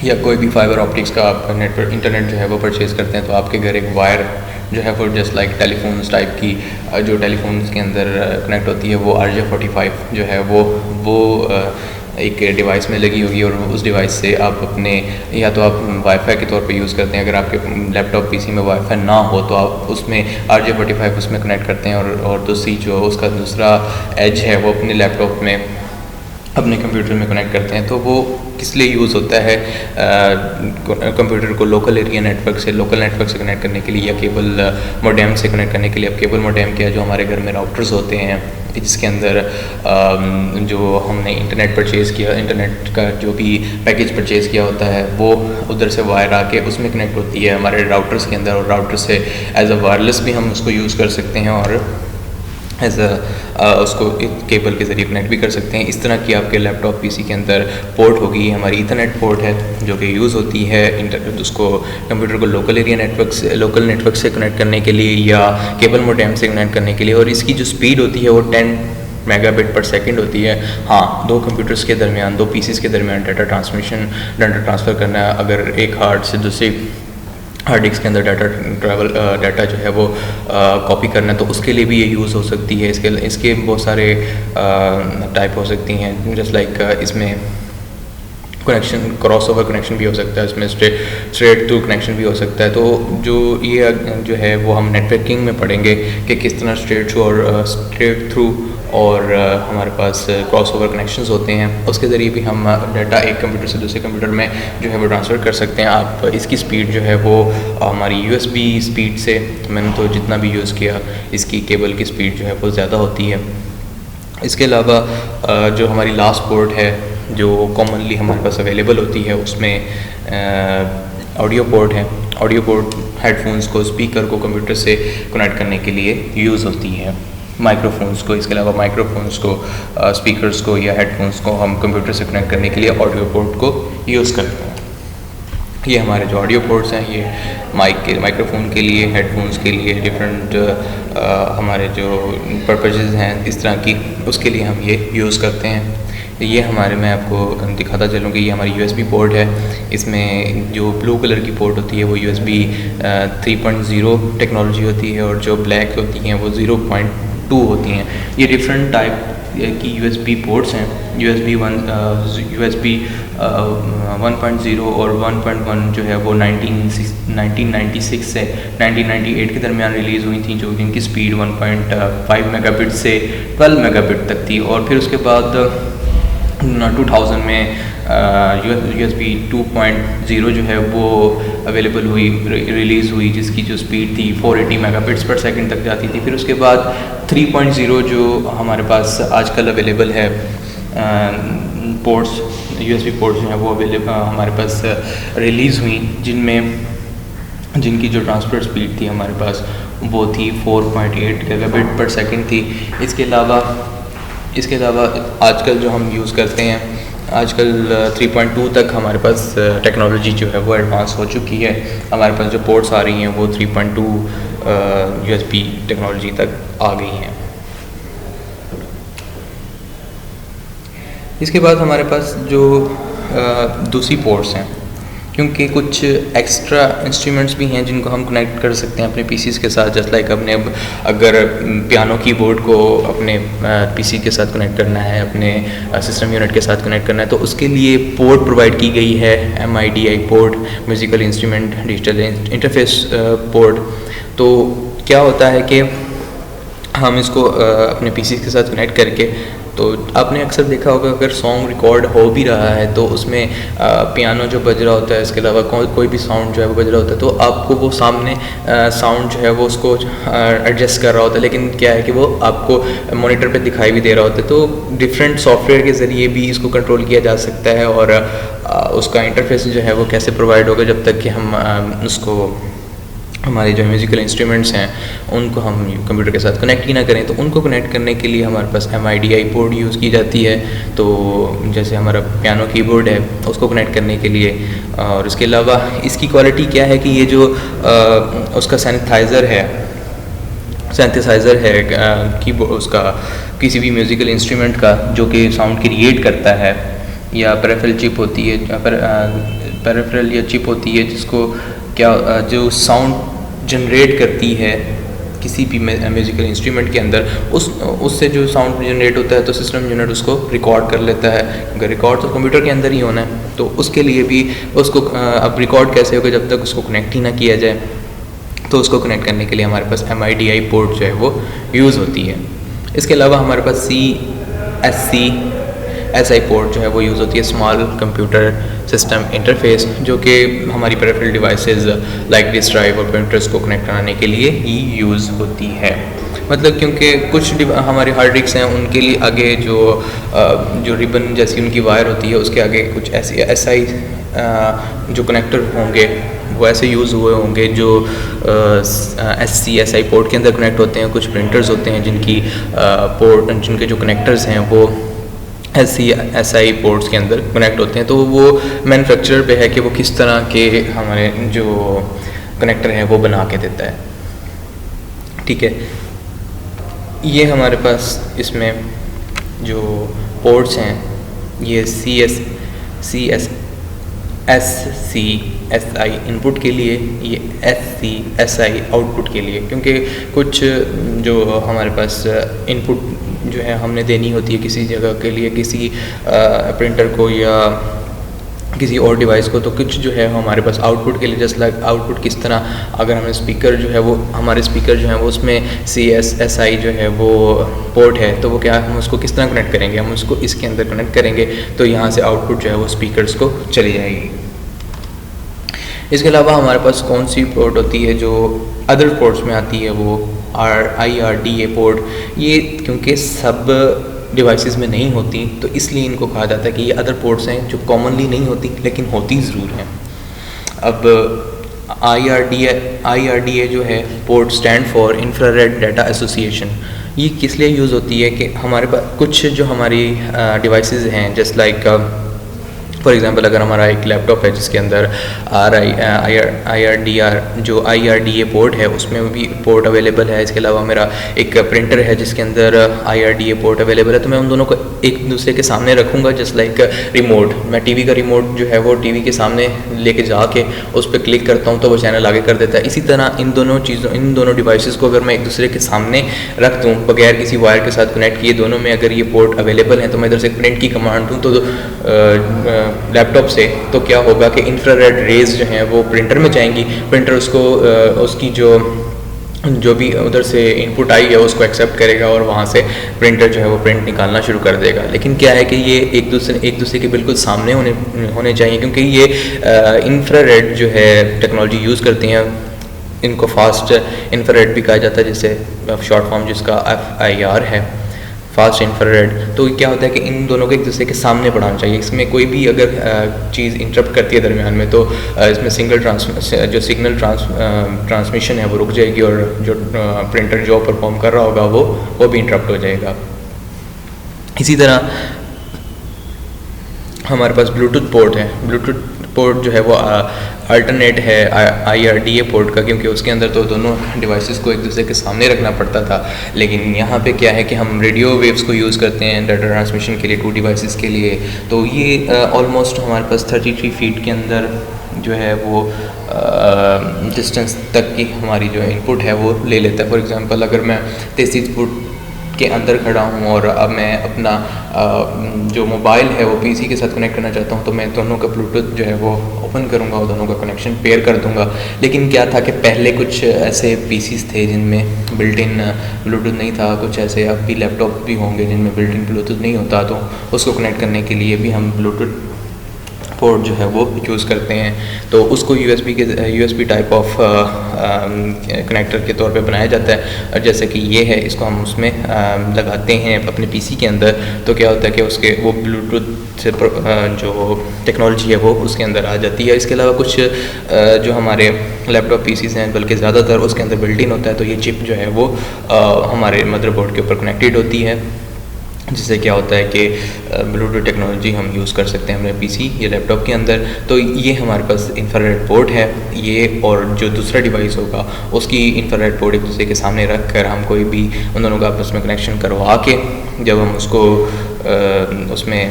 या कोई भी फाइबर ऑप्टिक्स का आप इंटरनेट जो है वो परचेज़ करते हैं, तो आपके घर एक वायर जो है वो जस्ट लाइक टेलीफोन्स टाइप की जो टेलीफोन्स के अंदर कनेक्ट होती है, वो RJ45 जो है वो एक डिवाइस में लगी होगी, और उस डिवाइस से आप अपने, या तो आप वाईफाई के तौर पे यूज़ करते हैं, अगर आपके लैपटॉप पीसी में वाईफाई ना हो तो आप उसमें RJ45 उसमें कनेक्ट करते हैं, और दूसरी जो उसका दूसरा एज है वो अपने लैपटॉप में, अपने कंप्यूटर में कनेक्ट करते हैं। तो वो किस लिए यूज़ होता है? कंप्यूटर को लोकल नेटवर्क से कनेक्ट करने के लिए, या केबल मोडेम से कनेक्ट करने के लिए। अब केबल मोडेम क्या है, जो हमारे घर में राउटर्स होते हैं जिसके अंदर जो हमने इंटरनेट परचेज़ किया, इंटरनेट का जो भी पैकेज परचेज़ किया होता है वो उधर से वायर आके उसमें कनेक्ट होती है हमारे राउटर्स के अंदर, और राउटर से एज अ वायरलेस भी हम उसको यूज़ कर सकते हैं, और एज उसको केबल के ज़रिए कनेक्ट भी कर सकते हैं। इस तरह की आपके लैपटॉप पीसी के अंदर पोर्ट होगी। हमारी ईथरनेट पोर्ट है जो कि यूज़ होती है उसको कंप्यूटर को लोकल नेटवर्क से कनेक्ट करने के लिए, या केबल मोडेम से कनेक्ट करने के लिए, और इसकी जो स्पीड होती है वो 10 मेगाबिट पर सेकंड होती है। हाँ, दो कंप्यूटर्स के दरमियान, दो पीसीस के दरमियान डाटा ट्रांसफ़र करना है, अगर एक हार्ड से दूसरी हार्ड डिस्क के अंदर डाटा जो है वो कॉपी करना है, तो उसके लिए भी ये यूज़ हो सकती है। इसके बहुत सारे टाइप हो सकती हैं, जस्ट लाइक इसमें कनेक्शन, क्रॉसओवर कनेक्शन भी हो सकता है, इसमें स्ट्रेट थ्रू कनेक्शन भी हो सकता है। तो जो ये जो है वो हम नेटवर्किंग में पढ़ेंगे कि किस तरह स्ट्रेट थ्रू और हमारे पास क्रॉसओवर कनेक्शंस होते हैं, उसके ज़रिए भी हम डाटा एक कंप्यूटर से दूसरे कंप्यूटर में जो है वो ट्रांसफ़र कर सकते हैं। आप इसकी स्पीड जो है वो हमारी USB स्पीड से, मैंने तो जितना भी यूज़ किया, इसकी केबल की स्पीड जो है वो ज़्यादा होती है। इसके अलावा जो हमारी लास्ट पोर्ट है जो कॉमनली हमारे पास अवेलेबल होती है, उसमें ऑडियो पोर्ट है। ऑडियो पोर्ट हेडफोन्स को, स्पीकर को कंप्यूटर से कनेक्ट करने के लिए यूज़ होती है। माइक्रोफोन्स को, इसके अलावा माइक्रोफोन्स को, स्पीकर्स को या हेडफोन्स को हम कंप्यूटर से कनेक्ट करने के लिए ऑडियो पोर्ट को यूज़ करते हैं। ये हमारे जो ऑडियो पोर्ट्स हैं, ये माइक्रोफोन के लिए, हेडफोन्स के लिए, डिफरेंट हमारे जो पर्पजेज़ हैं इस तरह की, उसके लिए हम ये यूज़ करते हैं। ये हमारे, मैं आपको दिखाता चलूँ कि ये हमारी USB पोर्ट है। इसमें जो ब्लू कलर की पोर्ट होती है वो USB 3.0 टेक्नोलॉजी होती है, और जो ब्लैक होती हैं वो 0.2 होती हैं। ये डिफरेंट टाइप की USB पोर्ट्स हैं। USB 1.0 और 1.1 जो है वो 1996 से 1998 के दरमियान रिलीज़ हुई थी, जो जिनकी स्पीड 1.5 मेगाबिट से 12 मेगाबिट तक थी। और फिर उसके बाद 2000 में USB 2.0 जो है वो अवेलेबल हुई, रिलीज़ हुई, जिसकी जो स्पीड थी 480 मेगाबिट्स पर सेकंड तक जाती थी। फिर उसके बाद 3.0 जो हमारे पास आजकल अवेलेबल है, पोर्ट्स USB पोर्ट्स जो हैं वो हमारे पास रिलीज़ हुई, जिनकी जो ट्रांसफ़र स्पीड थी हमारे पास वो थी 4.8 गीगाबिट पर सेकंड थी। इसके अलावा आजकल जो हम यूज़ करते हैं, आजकल 3.2 तक हमारे पास टेक्नोलॉजी जो है वो एडवांस हो चुकी है। हमारे पास जो पोर्ट्स आ रही हैं वो 3.2 USB टेक्नोलॉजी तक आ गई हैं। इसके बाद हमारे पास जो दूसरी पोर्ट्स हैं, क्योंकि कुछ एक्स्ट्रा इंस्ट्रूमेंट्स भी हैं जिनको हम कनेक्ट कर सकते हैं अपने पीसीज़ के साथ। जस्ट लाइक अपने अगर पियानो कीबोर्ड को अपने पीसी के साथ कनेक्ट करना है, अपने सिस्टम यूनिट के साथ कनेक्ट करना है, तो उसके लिए पोर्ट प्रोवाइड की गई है, MIDI port, musical instrument digital interface port. तो क्या होता है कि हम इसको अपने पीसी के साथ कनेक्ट करके, तो आपने अक्सर देखा होगा अगर सॉन्ग रिकॉर्ड हो भी रहा है तो उसमें पियानो जो बज रहा होता है, इसके अलावा कोई भी साउंड जो है वो बज रहा होता है, तो आपको वो सामने साउंड जो है वो उसको एडजस्ट कर रहा होता है। लेकिन क्या है कि वो आपको मॉनिटर पे दिखाई भी दे रहा होता है। तो डिफरेंट सॉफ्टवेयर के ज़रिए भी इसको कंट्रोल किया जा सकता है, और उसका इंटरफेस जो है वो कैसे प्रोवाइड होगा जब तक कि हम उसको, हमारे जो म्यूज़िकल इंस्ट्रूमेंट्स हैं उनको हम कंप्यूटर के साथ कनेक्ट ही ना करें। तो उनको कनेक्ट करने के लिए हमारे पास MIDI पोर्ट यूज़ की जाती है। तो जैसे हमारा पियानो कीबोर्ड है उसको कनेक्ट करने के लिए, और इसके अलावा इसकी क्वालिटी क्या है कि ये जो उसका सिंथेसाइज़र है कीबोर्ड, उसका किसी भी म्यूज़िकल इंस्ट्रूमेंट का जो कि साउंड क्रिएट करता है, या पेरिफेरल चिप होती है, पेरिफेरल या चिप होती है जिसको जो साउंड जनरेट करती है किसी भी म्यूज़िकल इंस्ट्रूमेंट के अंदर, उससे जो साउंड जनरेट होता है तो सिस्टम यूनिट उसको रिकॉर्ड कर लेता है। अगर रिकॉर्ड तो कंप्यूटर के अंदर ही होना है, तो उसके लिए भी उसको अब रिकॉर्ड कैसे होगा जब तक उसको कनेक्ट ही ना किया जाए। तो उसको कनेक्ट करने के लिए हमारे पास MIDI पोर्ट जो है वो यूज़ होती है। इसके अलावा हमारे पास CSC/SI पोर्ट जो है वो यूज़ होती है, स्मॉल कंप्यूटर सिस्टम इंटरफेस, जो कि हमारी peripheral devices like disk drive और प्रिंटर्स को कनेक्ट कराने के लिए ही यूज़ होती है। मतलब क्योंकि कुछ हमारे हार्ड डिस्क हैं उनके लिए आगे जो रिबन जैसी उनकी वायर होती है उसके आगे कुछ ऐसी SI जो कनेक्टर होंगे वो ऐसे यूज़ हुए होंगे जो SC/SI पोर्ट के अंदर कनेक्ट होते हैं। कुछ प्रिंटर्स होते हैं जिनके जो कनेक्टर्स हैं वो SC/SI पोर्ट्स के अंदर कनेक्ट होते हैं। तो वो मैन्युफैक्चरर पे है कि वो किस तरह के हमारे जो कनेक्टर हैं वो बना के देता है। ठीक है, ये हमारे पास इसमें जो पोर्ट्स हैं ये SC/SI इनपुट के लिए, ये SC/SI आउटपुट के लिए, क्योंकि कुछ जो हमारे पास इनपुट जो है हमने देनी होती है किसी जगह के लिए, किसी प्रिंटर को या किसी और डिवाइस को, तो कुछ जो है हमारे पास आउटपुट के लिए, जस्ट लाइक आउटपुट किस तरह अगर हमें स्पीकर जो है वो, हमारे स्पीकर जो है वो उसमें CSSI जो है वो पोर्ट है, तो वो क्या हम उसको किस तरह कनेक्ट करेंगे, हम उसको इसके अंदर कनेक्ट करेंगे तो यहाँ से आउटपुट जो है वो स्पीकर्स को चली जाएगी। इसके अलावा हमारे पास कौन सी पोर्ट होती है जो अदर पोर्ट्स में आती है, वो IRDA पोर्ट। ये क्योंकि सब डिवाइसेस में नहीं होती तो इसलिए इनको कहा जाता है कि ये अदर पोर्ट्स हैं जो कॉमनली नहीं होती लेकिन होती ज़रूर हैं। अब IRDA जो है port stand for infrared data association. ये किस लिए यूज़ होती है कि हमारे पास कुछ जो हमारी डिवाइसेस हैं जस्ट लाइक फॉर एग्ज़ाम्पल अगर हमारा एक लैपटॉप है जिसके अंदर IRDA पोर्ट है, उसमें भी पोर्ट अवेलेबल है। इसके अलावा मेरा एक प्रिंटर है जिसके अंदर IRDA पोर्ट अवेलेबल है, तो मैं उन दोनों को एक दूसरे के सामने रखूँगा, जस्ट लाइक रिमोट। मैं टीवी का रिमोट जो है वो टीवी के सामने लेके जाके उस पर क्लिक करता हूँ तो वो चैनल आगे कर देता है। इसी तरह इन दोनों डिवाइसेस को अगर मैं एक दूसरे के सामने रख दूँ बगैर किसी वायर के साथ कनेक्ट किए, दोनों में अगर ये पोर्ट अवेलेबल हैं, तो मैं इधर से प्रिंट की कमांड दूँ तो लैपटॉप से, तो क्या होगा कि इंफ्रारेड रेज जो हैं वो प्रिंटर में जाएंगी। प्रिंटर उसको उसकी जो भी उधर से इनपुट आई है उसको एक्सेप्ट करेगा और वहाँ से प्रिंटर जो है वो प्रिंट निकालना शुरू कर देगा। लेकिन क्या है कि ये एक दूसरे के बिल्कुल सामने होने चाहिए, क्योंकि ये इंफ्रारेड जो है टेक्नोलॉजी यूज़ करती हैं। इनको फास्ट इंफ्रारेड भी कहा जाता है, जिससे शॉर्ट फॉर्म जिसका FIR है, फास्ट इंफ्रारेड। तो क्या होता है कि इन दोनों को एक दूसरे के सामने बढ़ाना चाहिए। इसमें कोई भी अगर चीज़ इंटरप्ट करती है दरमियान में, तो इसमें जो सिग्नल ट्रांसमिशन है वो रुक जाएगी और जो प्रिंटर जो परफॉर्म कर रहा होगा वो भी इंटरप्ट हो जाएगा। इसी तरह हमारे पास ब्लूटूथ पोर्ट है। ब्लूटूथ पोर्ट जो है वो अल्टरनेट है IRDA पोर्ट का, क्योंकि उसके अंदर तो दोनों डिवाइसेस को एक दूसरे के सामने रखना पड़ता था। लेकिन यहाँ पे क्या है कि हम रेडियो वेव्स को यूज़ करते हैं डाटा ट्रांसमिशन के लिए, 2 डिवाइसेस के लिए। तो ये ऑलमोस्ट हमारे पास 33 फीट के अंदर जो है वो डिस्टेंस तक की हमारी जो इनपुट है वो ले लेता है। फॉर एग्ज़ाम्पल अगर मैं 33 फुट के अंदर खड़ा हूँ और अब मैं अपना जो मोबाइल है वो PC के साथ कनेक्ट करना चाहता हूँ, तो मैं दोनों का ब्लूटूथ जो है वो ओपन करूँगा और दोनों का कनेक्शन पेयर कर दूँगा। लेकिन क्या था कि पहले कुछ ऐसे PCs थे जिनमें बिल्ट इन ब्लूटूथ नहीं था, कुछ ऐसे अब भी लैपटॉप भी होंगे जिनमें बिल्ट इन ब्लूटूथ नहीं होता, तो उसको कनेक्ट करने के लिए भी हम ब्लूटूथ पोर्ट जो है वो यूज़ करते हैं। तो उसको USB टाइप ऑफ कनेक्टर के तौर पे बनाया जाता है। और जैसे कि ये है, इसको हम उसमें लगाते हैं अपने PC के अंदर, तो क्या होता है कि उसके वो ब्लूटूथ से जो टेक्नोलॉजी है वो उसके अंदर आ जाती है। इसके अलावा कुछ जो हमारे लैपटॉप PCs हैं, बल्कि ज़्यादातर उसके अंदर बिल्ट इन होता है, तो ये चिप जो है वो हमारे मदरबोर्ड के ऊपर कनेक्टेड होती है, जिससे क्या होता है कि ब्लूटूथ टेक्नोलॉजी हम यूज़ कर सकते हैं अपने PC या लैपटॉप के अंदर। तो ये हमारे पास इंफ्रारेड पोर्ट है ये, और जो दूसरा डिवाइस होगा उसकी इंफ्रारेड पोर्ट एक दूसरे के सामने रख कर हम कोई भी उन दोनों का आपस में कनेक्शन करवा के, जब हम उसको उसमें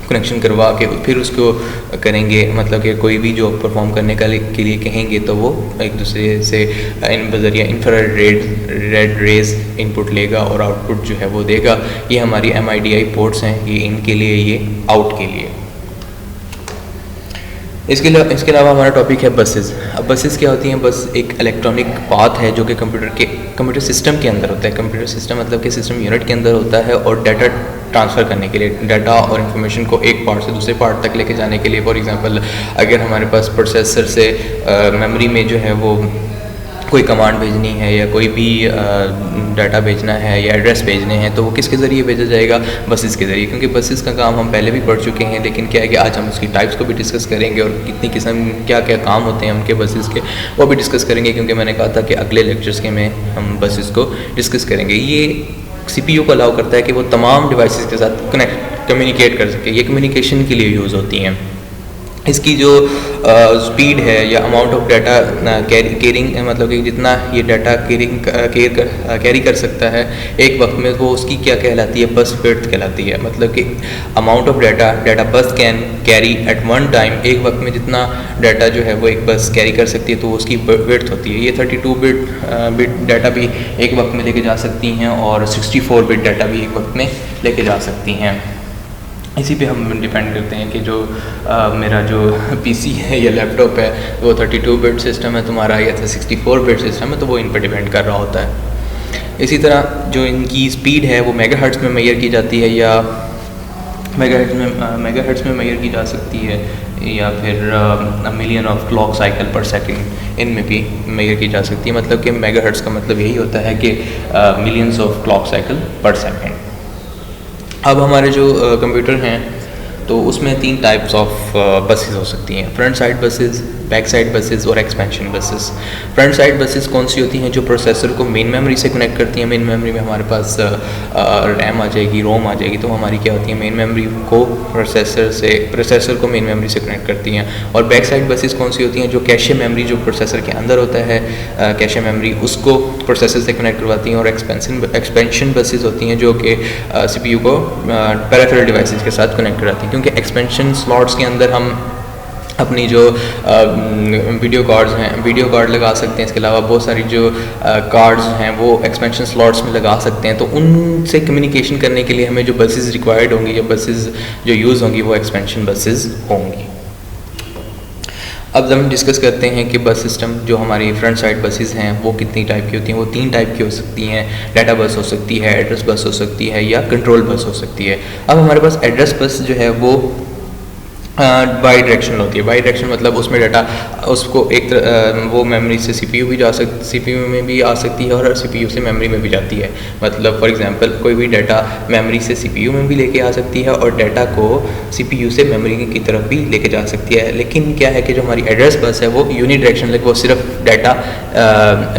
कनेक्शन करवा के फिर उसको करेंगे, मतलब कि कोई भी जो परफॉर्म करने के लिए कहेंगे, तो वो एक दूसरे से बज़रिया इंफ्रारेड रेज इनपुट लेगा और आउटपुट जो है वो देगा। ये हमारी MIDI पोर्ट्स हैं, ये इनके लिए, ये आउट के लिए। इसके अलावा हमारा टॉपिक है बसेस। अब बसेस क्या होती हैं? बस एक इलेक्ट्रॉनिक पाथ है जो कि कंप्यूटर सिस्टम के अंदर होता है। कंप्यूटर सिस्टम मतलब कि सिस्टम यूनिट के अंदर होता है, और डाटा ट्रांसफ़र करने के लिए, डाटा और इन्फॉर्मेशन को एक पार्ट से दूसरे पार्ट तक लेके जाने के लिए। फॉर एग्जांपल अगर हमारे पास प्रोसेसर से मेमोरी में जो है वो कोई कमांड भेजनी है या कोई भी डाटा भेजना है या एड्रेस भेजने हैं, तो वो किसके ज़रिए भेजा जाएगा? बसेस के ज़रिए, क्योंकि बसेस का काम हम पहले भी पढ़ चुके हैं। लेकिन क्या है कि आज हम उसकी टाइप्स को भी डिस्कस करेंगे और कितनी किस्म क्या क्या काम होते हैं उनके बसेस के, वो भी डिस्कस करेंगे, क्योंकि मैंने कहा था कि अगले लेक्चर्स के में हम बसेस को डिस्कस करेंगे। ये CPU को अलाउ करता है कि वो तमाम डिवाइसेस के साथ कम्युनिकेट कर सके। ये कम्युनिकेशन के लिए यूज़ होती हैं। इसकी जो स्पीड है या अमाउंट ऑफ डाटा कैरिंग, मतलब कि जितना ये डाटा कैरी कर सकता है एक वक्त में, वो उसकी क्या कहलाती है? बस विड्थ कहलाती है। मतलब कि amount of data bus can carry at one time, एक वक्त में जितना डाटा जो है वो एक बस कैरी कर सकती है, तो वो उसकी विड्थ होती है। ये 32 बिट डाटा भी एक वक्त में लेके जा सकती हैं और 64 बिट डाटा भी एक वक्त में लेके जा सकती हैं। इसी पे हम डिपेंड करते हैं कि जो मेरा जो PC है या लैपटॉप है वो 32 बिट सिस्टम है तुम्हारा या 64 बिट सिस्टम है, तो वो इन पर डिपेंड कर रहा होता है। इसी तरह जो इनकी स्पीड है वो मेगाहर्ट्ज़ में मेजर की जाती है, या मेगाहर्ट्ज़ में मेजर की जा सकती है, या फिर मिलियन ऑफ क्लॉक साइकिल पर सेकंड, इनमें भी मेजर की जा सकती है। मतलब कि मेगाहर्ट्ज़ का मतलब यही होता है कि मिलियंस ऑफ क्लॉक साइकिल पर सेकंड। अब हमारे जो कंप्यूटर हैं तो उसमें 3 टाइप्स ऑफ बसेस हो सकती हैं, front side buses, back side buses और expansion buses. Front side buses कौन सी होती हैं? जो प्रोसेसर को मेन मेमोरी से कनेक्ट करती हैं। मेन मेमोरी में हमारे पास रैम आ जाएगी, रोम आ जाएगी, तो हमारी क्या होती है, मेन मेमोरी को प्रोसेसर को मेन मेमोरी से कनेक्ट करती हैं। और बैक साइड बसेस कौन सी होती हैं? जो कैशे मेमोरी जो प्रोसेसर के अंदर होता है, कैशे मेमोरी, उसको प्रोसेसर से कनेक्ट करवाती हैं। और एक्सपेंशन बसेस होती हैं जो कि CPU को पेरिफेरल डिवाइसेस के साथ कनेक्ट कराती हैं, क्योंकि एक्सपेंशन स्लॉट्स के अंदर हम अपनी जो वीडियो कार्ड लगा सकते हैं। इसके अलावा बहुत सारी जो कार्ड्स हैं वो एक्सपेंशन स्लॉट्स में लगा सकते हैं, तो उनसे कम्युनिकेशन करने के लिए हमें जो बसेस रिक्वायर्ड होंगी या बसेस जो यूज़ होंगी वो एक्सपेंशन बसेस होंगी। अब हम डिस्कस करते हैं कि बस सिस्टम जो हमारी फ्रंट साइड बसेस हैं वो कितनी टाइप की होती हैं। वो 3 टाइप की हो सकती हैं, डाटा बस हो सकती है, एड्रेस बस हो सकती है या कंट्रोल बस हो सकती है। अब हमारे पास एड्रेस बस जो है वो बाई डायरेक्शनल होती है। बाई डायरेक्शनल मतलब उसमें डाटा उसको वो मेमोरी से CPU भी CPU में भी आ सकती है और CPU से मेमोरी में भी जाती है। मतलब फॉर एग्जांपल कोई भी डाटा मेमोरी से CPU में भी लेके आ सकती है और डाटा को CPU से मेमोरी की तरफ भी लेके जा सकती है। लेकिन क्या है कि जो हमारी एड्रेस बस है वो यूनि डायरेक्शनल है, वो सिर्फ डाटा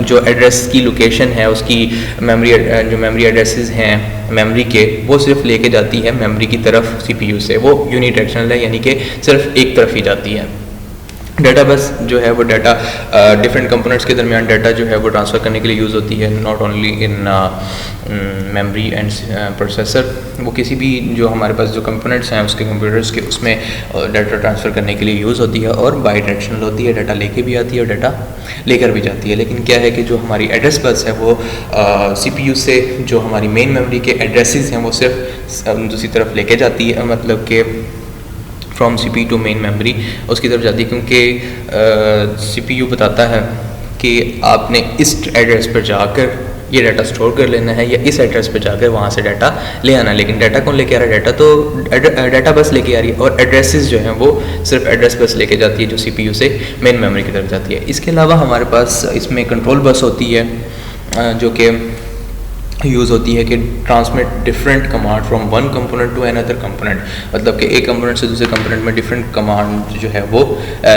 जो एड्रेस की लोकेशन है उसकी जो मेमोरी एड्रेसेस हैं मेमोरी के, वो सिर्फ लेके जाती है मेमोरी की तरफ CPU से। वो यूनि डायरेक्शनल है, यानी कि सिर्फ एक तरफ ही जाती है। डाटा बस जो है वो डाटा डिफरेंट कंपोनेंट्स के दरमियान डाटा जो है वो ट्रांसफ़र करने के लिए यूज़ होती है, not only in memory and processor. वो किसी भी जो हमारे पास जो कंपोनेंट्स हैं उसके कंप्यूटर्स के, उसमें डाटा ट्रांसफ़र करने के लिए यूज़ होती है और बाई डायरेक्शनल होती है, डाटा लेके भी आती है और डाटा लेकर भी जाती है। लेकिन क्या है कि जो हमारी एड्रेस बस है वो CPU से जो हमारी मेन मेमोरी के एड्रेसेस हैं वो सिर्फ दूसरी तरफ लेके जाती है, मतलब कि from CPU to main memory उसकी तरफ जाती है, क्योंकि CPU बताता है कि आपने इस एड्रेस पर जाकर ये डाटा स्टोर कर लेना है या इस एड्रेस पर जाकर वहाँ से डाटा ले आना। लेकिन डाटा कौन लेके आ रहा है? डाटा तो डाटा बस लेके आ रही है और एड्रेसेस जो हैं वो सिर्फ एड्रेस बस लेके जाती है जो CPU से मेन मेमोरी की तरफ जाती है। इसके अलावा हमारे पास इसमें कंट्रोल बस होती है जो कि यूज़ होती है कि transmit different command from one component to another component, मतलब कि एक कंपोनेंट से दूसरे कंपोनेंट में डिफरेंट कमांड जो है वो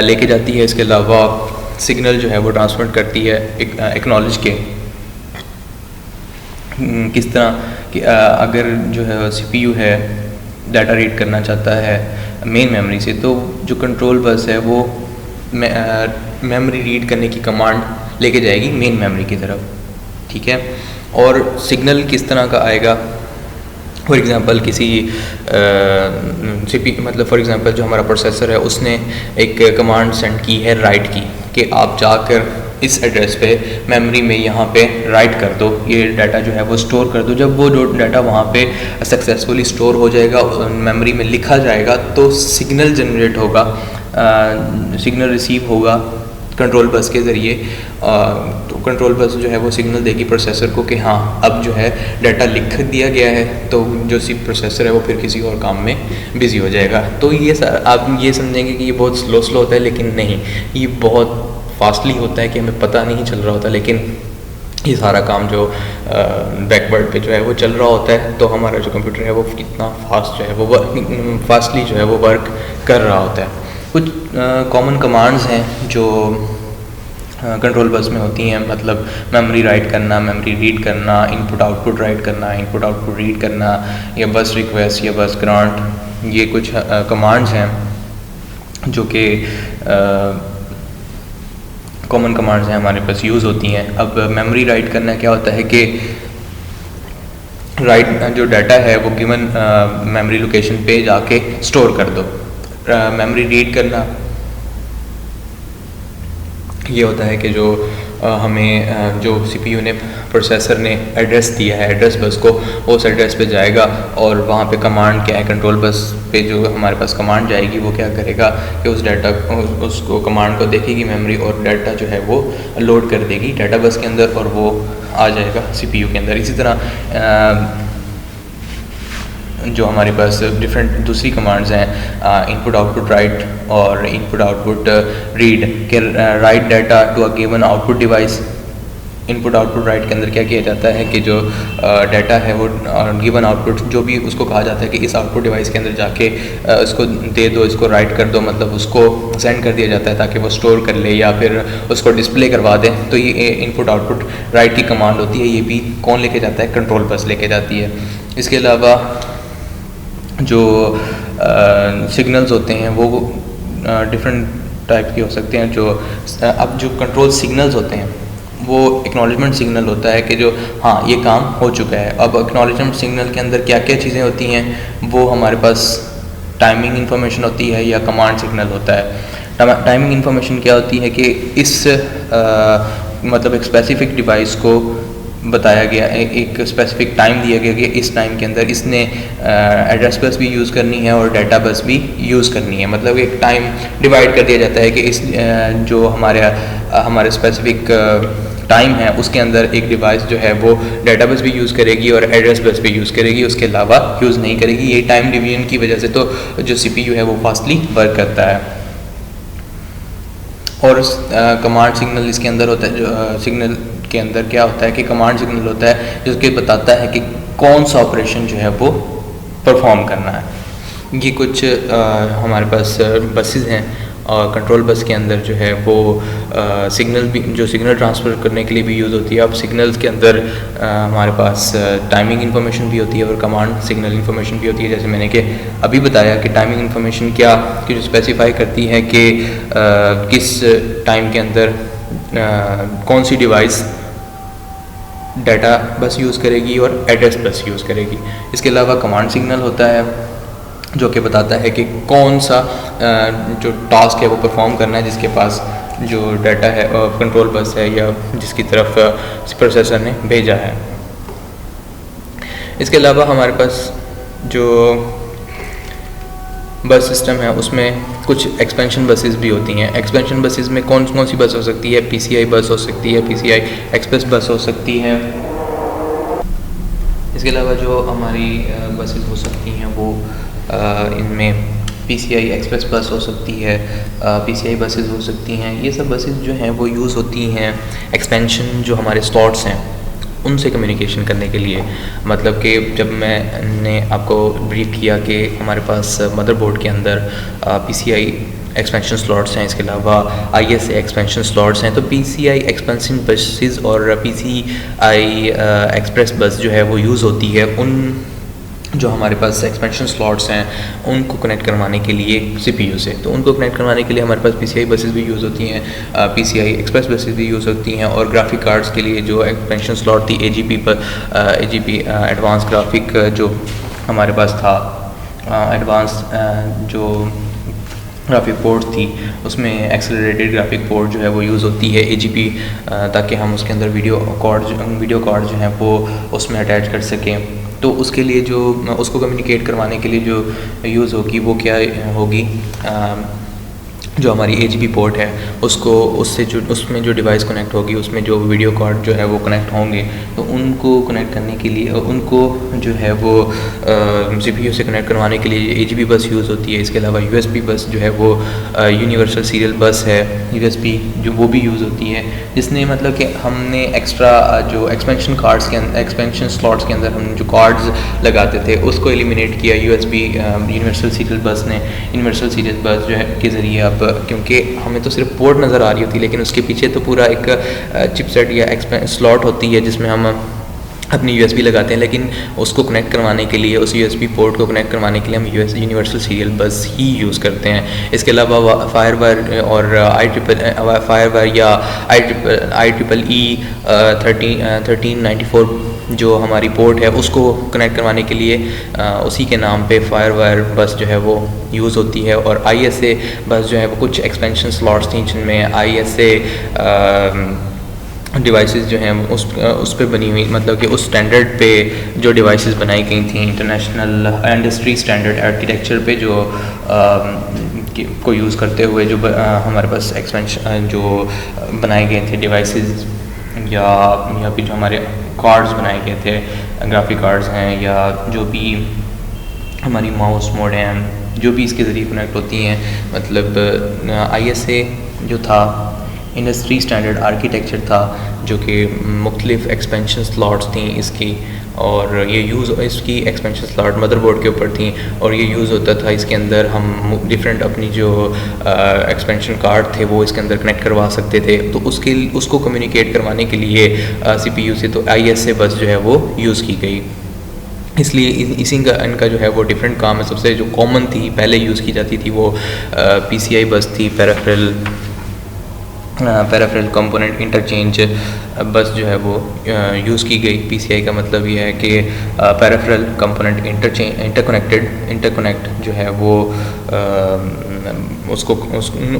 लेके जाती है। इसके अलावा सिग्नल जो है वो ट्रांसमिट करती है एक्नॉलेज के किस तरह कि अगर जो है CPU है डाटा रीड करना चाहता है मेन मेमोरी से, तो जो कंट्रोल बस है वो मेमोरी रीड करने की कमांड लेके जाएगी मेन मेमोरी की तरफ, ठीक है। और सिग्नल किस तरह का आएगा? फॉर एग्ज़ाम्पल किसी मतलब फॉर एग्ज़ाम्पल जो हमारा प्रोसेसर है उसने एक कमांड सेंड की है राइट की, कि आप जाकर इस एड्रेस पे मेमोरी में यहाँ पे राइट कर दो, ये डाटा जो है वो स्टोर कर दो। जब वो डाटा वहाँ पे सक्सेसफुली स्टोर हो जाएगा, मेमोरी में लिखा जाएगा, तो सिग्नल जनरेट होगा, सिग्नल रिसीव होगा कंट्रोल बस के ज़रिए। तो कंट्रोल बस जो है वो सिग्नल देगी प्रोसेसर को कि हाँ अब जो है डाटा लिख दिया गया है, तो जो प्रोसेसर है वो फिर किसी और काम में बिज़ी हो जाएगा। तो ये आप ये समझेंगे कि ये बहुत स्लो होता है, लेकिन नहीं, ये बहुत फास्टली होता है कि हमें पता नहीं चल रहा होता। लेकिन ये सारा काम जो बैकवर्ड पे जो है वो चल रहा होता है, तो हमारा जो कंप्यूटर है वो कितना फास्ट जो है वो फास्टली जो है वो वर्क कर रहा होता है। कुछ कॉमन कमांड्स हैं जो कंट्रोल बस में होती हैं, मतलब मेमोरी राइट करना, मेमोरी रीड करना, इनपुट आउटपुट राइट करना, इनपुट आउटपुट रीड करना, या बस रिक्वेस्ट या बस ग्रांट, ये कुछ कमांड्स हैं जो कि कॉमन कमांड्स हैं हमारे पास यूज़ होती हैं। अब मेमोरी राइट करना क्या होता है कि राइट जो डाटा है वो गिवन मेमोरी लोकेशन पे जाके स्टोर कर दो। मेमोरी रीड करना ये होता है कि जो हमें जो CPU ने प्रोसेसर ने एड्रेस दिया है एड्रेस बस को, उस एड्रेस पे जाएगा और वहाँ पे कमांड क्या है, कंट्रोल बस पे जो हमारे पास कमांड जाएगी वो क्या करेगा कि उस डाटा उसको कमांड को देखेगी मेमोरी और डाटा जो है वो लोड कर देगी डाटा बस के अंदर और वो आ जाएगा CPU के अंदर। इसी तरह जो हमारे पास डिफरेंट दूसरी कमांड्स हैं इनपुट आउटपुट राइट और इनपुट आउटपुट रीड, के write data to a given output device, input output write के अंदर क्या किया जाता है कि जो डाटा है वो गिवन आउटपुट जो भी उसको कहा जाता है कि इस आउटपुट डिवाइस के अंदर जाके इसको दे दो, इसको राइट कर दो, मतलब उसको सेंड कर दिया जाता है ताकि वो स्टोर कर ले या फिर उसको डिस्प्ले करवा दे। तो ये इनपुट आउटपुट राइट की कमांड होती है। ये भी कौन लेके जाता है? कंट्रोल बस लेके जाती है। इसके अलावा जो सिग्नल्स होते हैं वो डिफरेंट टाइप के हो सकते हैं। जो अब जो कंट्रोल सिग्नल्स होते हैं वो एक्नॉलेजमेंट सिग्नल होता है कि जो हाँ ये काम हो चुका है। अब एक्नॉलेजमेंट सिग्नल के अंदर क्या क्या चीज़ें होती हैं, वो हमारे पास टाइमिंग इन्फॉर्मेशन होती है या कमांड सिग्नल होता है। टाइमिंग इन्फॉर्मेशन क्या होती है कि इस मतलब एक स्पेसिफिक डिवाइस को बताया गया, एक स्पेसिफिक टाइम दिया गया कि इस टाइम के अंदर इसने एड्रेस बस भी यूज़ करनी है और डाटा बस भी यूज़ करनी है। मतलब एक टाइम डिवाइड कर दिया जाता है कि इस जो हमारे स्पेसिफिक टाइम है उसके अंदर एक डिवाइस जो है वो डाटा बस भी यूज़ करेगी और एड्रेस बस भी यूज़ करेगी, उसके अलावा यूज़ नहीं करेगी। ये टाइम डिवीजन की वजह से तो जो CPU है वो फास्टली वर्क करता है। और कमांड सिग्नल इसके अंदर होता है। जो सिग्नल के अंदर क्या होता है कि कमांड सिग्नल होता है जो कि बताता है कि कौन सा ऑपरेशन जो है वो परफॉर्म करना है। ये कुछ हमारे पास बसेस हैं और कंट्रोल बस के अंदर जो है वो सिग्नल भी, जो सिग्नल ट्रांसफ़र करने के लिए भी यूज़ होती है। अब सिग्नल्स के अंदर हमारे पास टाइमिंग इन्फॉर्मेशन भी होती है और कमांड सिग्नल इन्फॉर्मेशन भी होती है। जैसे मैंने कि अभी बताया कि टाइमिंग इन्फॉर्मेशन क्या कि जो स्पेसिफाई करती है कि किस टाइम के अंदर कौन सी डिवाइस डाटा बस यूज़ करेगी और एड्रेस बस यूज़ करेगी। इसके अलावा कमांड सिग्नल होता है जो कि बताता है कि कौन सा जो टास्क है वो परफॉर्म करना है जिसके पास जो डाटा है कंट्रोल बस है या जिसकी तरफ प्रोसेसर ने भेजा है। इसके अलावा हमारे पास जो बस सिस्टम है उसमें कुछ एक्सपेंशन बसेस भी होती हैं। एक्सपेंशन बसेस में कौन कौन सी बस हो सकती है? PCI बस हो सकती है, PCI एक्सप्रेस बस हो सकती है। इसके अलावा जो हमारी बसेस हो सकती हैं वो इनमें PCI एक्सप्रेस बस हो सकती है, PCI बसेस हो सकती हैं। ये सब बसेस जो हैं वो यूज़ होती हैं एक्सपेंशन जो हमारे स्लॉट्स हैं उनसे कम्युनिकेशन करने के लिए। मतलब कि जब मैंने आपको ब्रीफ किया कि हमारे पास मदरबोर्ड के अंदर PCI एक्सपेंशन स्लॉट्स हैं, इसके अलावा ISA एक्सपेंशन स्लॉट्स हैं, तो PCI एक्सपेंशन बसेस और PCI एक्सप्रेस बस जो है वो यूज़ होती है उन जो हमारे पास एक्सपेंशन स्लॉट्स हैं उनको कनेक्ट करवाने के लिए CPU से। तो उनको कनेक्ट करवाने के लिए हमारे पास PCI बसेस भी यूज़ होती हैं, PCI एक्सप्रेस बसेस भी यूज़ होती हैं। और ग्राफिक कार्ड्स के लिए जो एक्सपेंशन स्लॉट थी AGP एडवांस ग्राफिक जो हमारे पास था, एडवांस जो ग्राफिक पोर्ट थी उसमें एक्सेलरेटेड ग्राफिक पोर्ट जो है वो यूज़ होती है AGP, ताकि हम उसके अंदर वीडियो कार्ड जो हैं वो उसमें अटैच कर सकें। तो उसके लिए जो उसको कम्युनिकेट करवाने के लिए जो यूज़ होगी वो क्या होगी, जो हमारी AGP पोर्ट है उसको उससे जो उसमें जो डिवाइस कनेक्ट होगी उसमें जो वीडियो कार्ड जो है वो कनेक्ट होंगे, तो उनको कनेक्ट करने के लिए उनको जो है वो CPU से कनेक्ट करवाने के लिए AGP बस यूज़ होती है। इसके अलावा USB बस जो है वो यूनिवर्सल सीरियल बस है, USB जो वो भी यूज़ होती है, जिसने मतलब कि हमने एक्स्ट्रा जो एक्सपेंशन कार्ड्स के एक्सपेंशन स्लॉट्स के अंदर हम जो कार्ड्स लगाते थे उसको एलिमिनेट किया USB यूनिवर्सल सीरियल बस ने। यूनिवर्सल सीरियल बस जो है के ज़रिए अब क्योंकि हमें तो सिर्फ पोर्ट नज़र आ रही होती है लेकिन उसके पीछे तो पूरा एक चिपसेट या स्लॉट होती है जिसमें हम अपनी USB लगाते हैं, लेकिन उसको कनेक्ट करवाने के लिए उस USB पोर्ट को कनेक्ट करवाने के लिए हम यूनिवर्सल सीरियल बस ही यूज़ करते हैं। इसके अलावा फायरवायर और फायरवायर या IEEE 1394 जो हमारी पोर्ट है उसको कनेक्ट करवाने के लिए उसी के नाम पे फायरवायर बस जो है वो यूज़ होती है। और ISA बस जो है वो कुछ एक्सपेंशन स्लॉट्स थी जिनमें ISA डिवाइसेस जो हैं उस पे बनी हुई, मतलब कि उस स्टैंडर्ड पे जो डिवाइसेस बनाई गई थी इंटरनेशनल इंडस्ट्री स्टैंडर्ड आर्किटेक्चर पे जो को यूज़ करते हुए जो हमारे पास एक्सपेंशन जो बनाए गए थे डिवाइसेस या फिर जो हमारे कार्ड्स बनाए गए थे, ग्राफिक कार्ड्स हैं या जो भी हमारी माउस मोडेम जो भी इसके ज़रिए कनेक्ट होती हैं। मतलब ISA जो था इंडस्ट्री स्टैंडर्ड आर्किटेक्चर था, जो कि मुख्तलिफ एक्सपेंशन स्लॉट्स थी इसकी, और ये यूज़ इसकी एक्सपेंशन स्लॉट मदरबोर्ड के ऊपर थी, और ये यूज़ होता था इसके अंदर हम डिफरेंट अपनी जो एक्सपेंशन कार्ड थे वो इसके अंदर कनेक्ट करवा सकते थे। तो उसको कम्युनिकेट करवाने के लिए CPU से तो ISA बस जो है वो यूज़ की गई। इसलिए इसी का इनका जो है वो डिफरेंट काम है। सबसे जो कॉमन थी पहले यूज़ की जाती थी वो PCI बस थी, पेराफेरल कंपोनेंट इंटरचेंज बस जो है वो यूज़ की गई। PCI का मतलब ये है कि पेराफेरल कंपोनेंट इंटरकनेक्ट जो है वो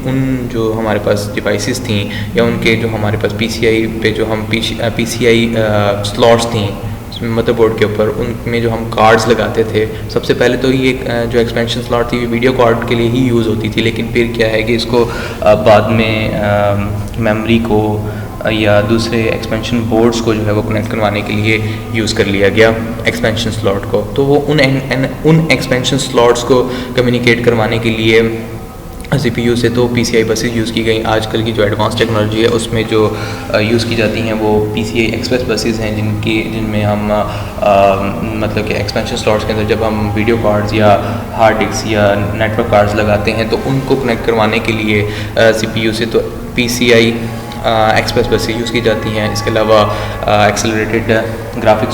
उन जो हमारे पास डिवाइसेस थी या उनके जो हमारे पास PCI पे जो हम PCI स्लॉट्स थी मदरबोर्ड के ऊपर, उनमें जो हम कार्ड्स लगाते थे, सबसे पहले तो ये जो एक्सपेंशन स्लॉट थी वीडियो कार्ड के लिए ही यूज़ होती थी, लेकिन फिर क्या है कि इसको बाद में मेमोरी को या दूसरे एक्सपेंशन बोर्ड्स को जो है वो कनेक्ट करवाने के लिए यूज़ कर लिया गया एक्सपेंशन स्लॉट को। तो वो उन एक्सपेंशन स्लॉट्स को कम्युनिकेट करवाने के लिए CPU से तो PCI बसेस यूज़ की गई। आजकल की जो एडवांस टेक्नोलॉजी है उसमें जो यूज़ की जाती हैं वो PCI एक्सप्रेस बसेस हैं, जिनमें हम मतलब कि एक्सपेंशन स्लॉट्स के अंदर जब हम वीडियो कार्ड्स या हार्ड डिस्क या नेटवर्क कार्ड्स लगाते हैं तो उनको कनेक्ट करवाने के लिए CPU से तो PCI एक्सप्रेस बसेस यूज़ की जाती हैं। इसके अलावा एक्सेलरेटेड ग्राफिक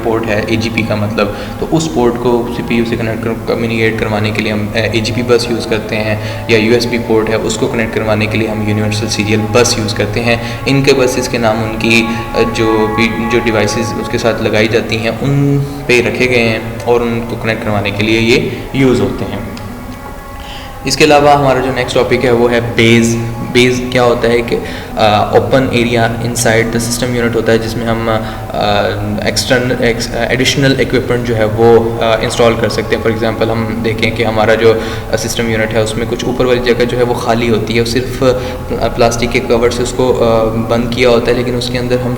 पोर्ट है AGP का मतलब, तो उस पोर्ट को CPU से कम्युनिकेट करवाने के लिए हम AGP बस यूज़ करते हैं, या USB पोर्ट है उसको कनेक्ट करवाने के लिए हम यूनिवर्सल सीरियल बस यूज़ करते हैं। इनके बसेस के नाम उनकी जो डिवाइसेस उसके साथ लगाई जाती हैं उन पे रखे गए हैं और उनको कनेक्ट करवाने के लिए ये यूज़ होते हैं। इसके अलावा हमारा जो नेक्स्ट टॉपिक है वो है बेस क्या होता है कि open area inside the system unit होता है, जिसमें हम एडिशनल इक्विपमेंट जो है वो इंस्टॉल कर सकते हैं। फॉर एग्जांपल हम देखें कि हमारा जो सिस्टम यूनिट है उसमें कुछ ऊपर वाली जगह जो है वो खाली होती है, सिर्फ प्लास्टिक के कवर से उसको बंद किया होता है, लेकिन उसके अंदर हम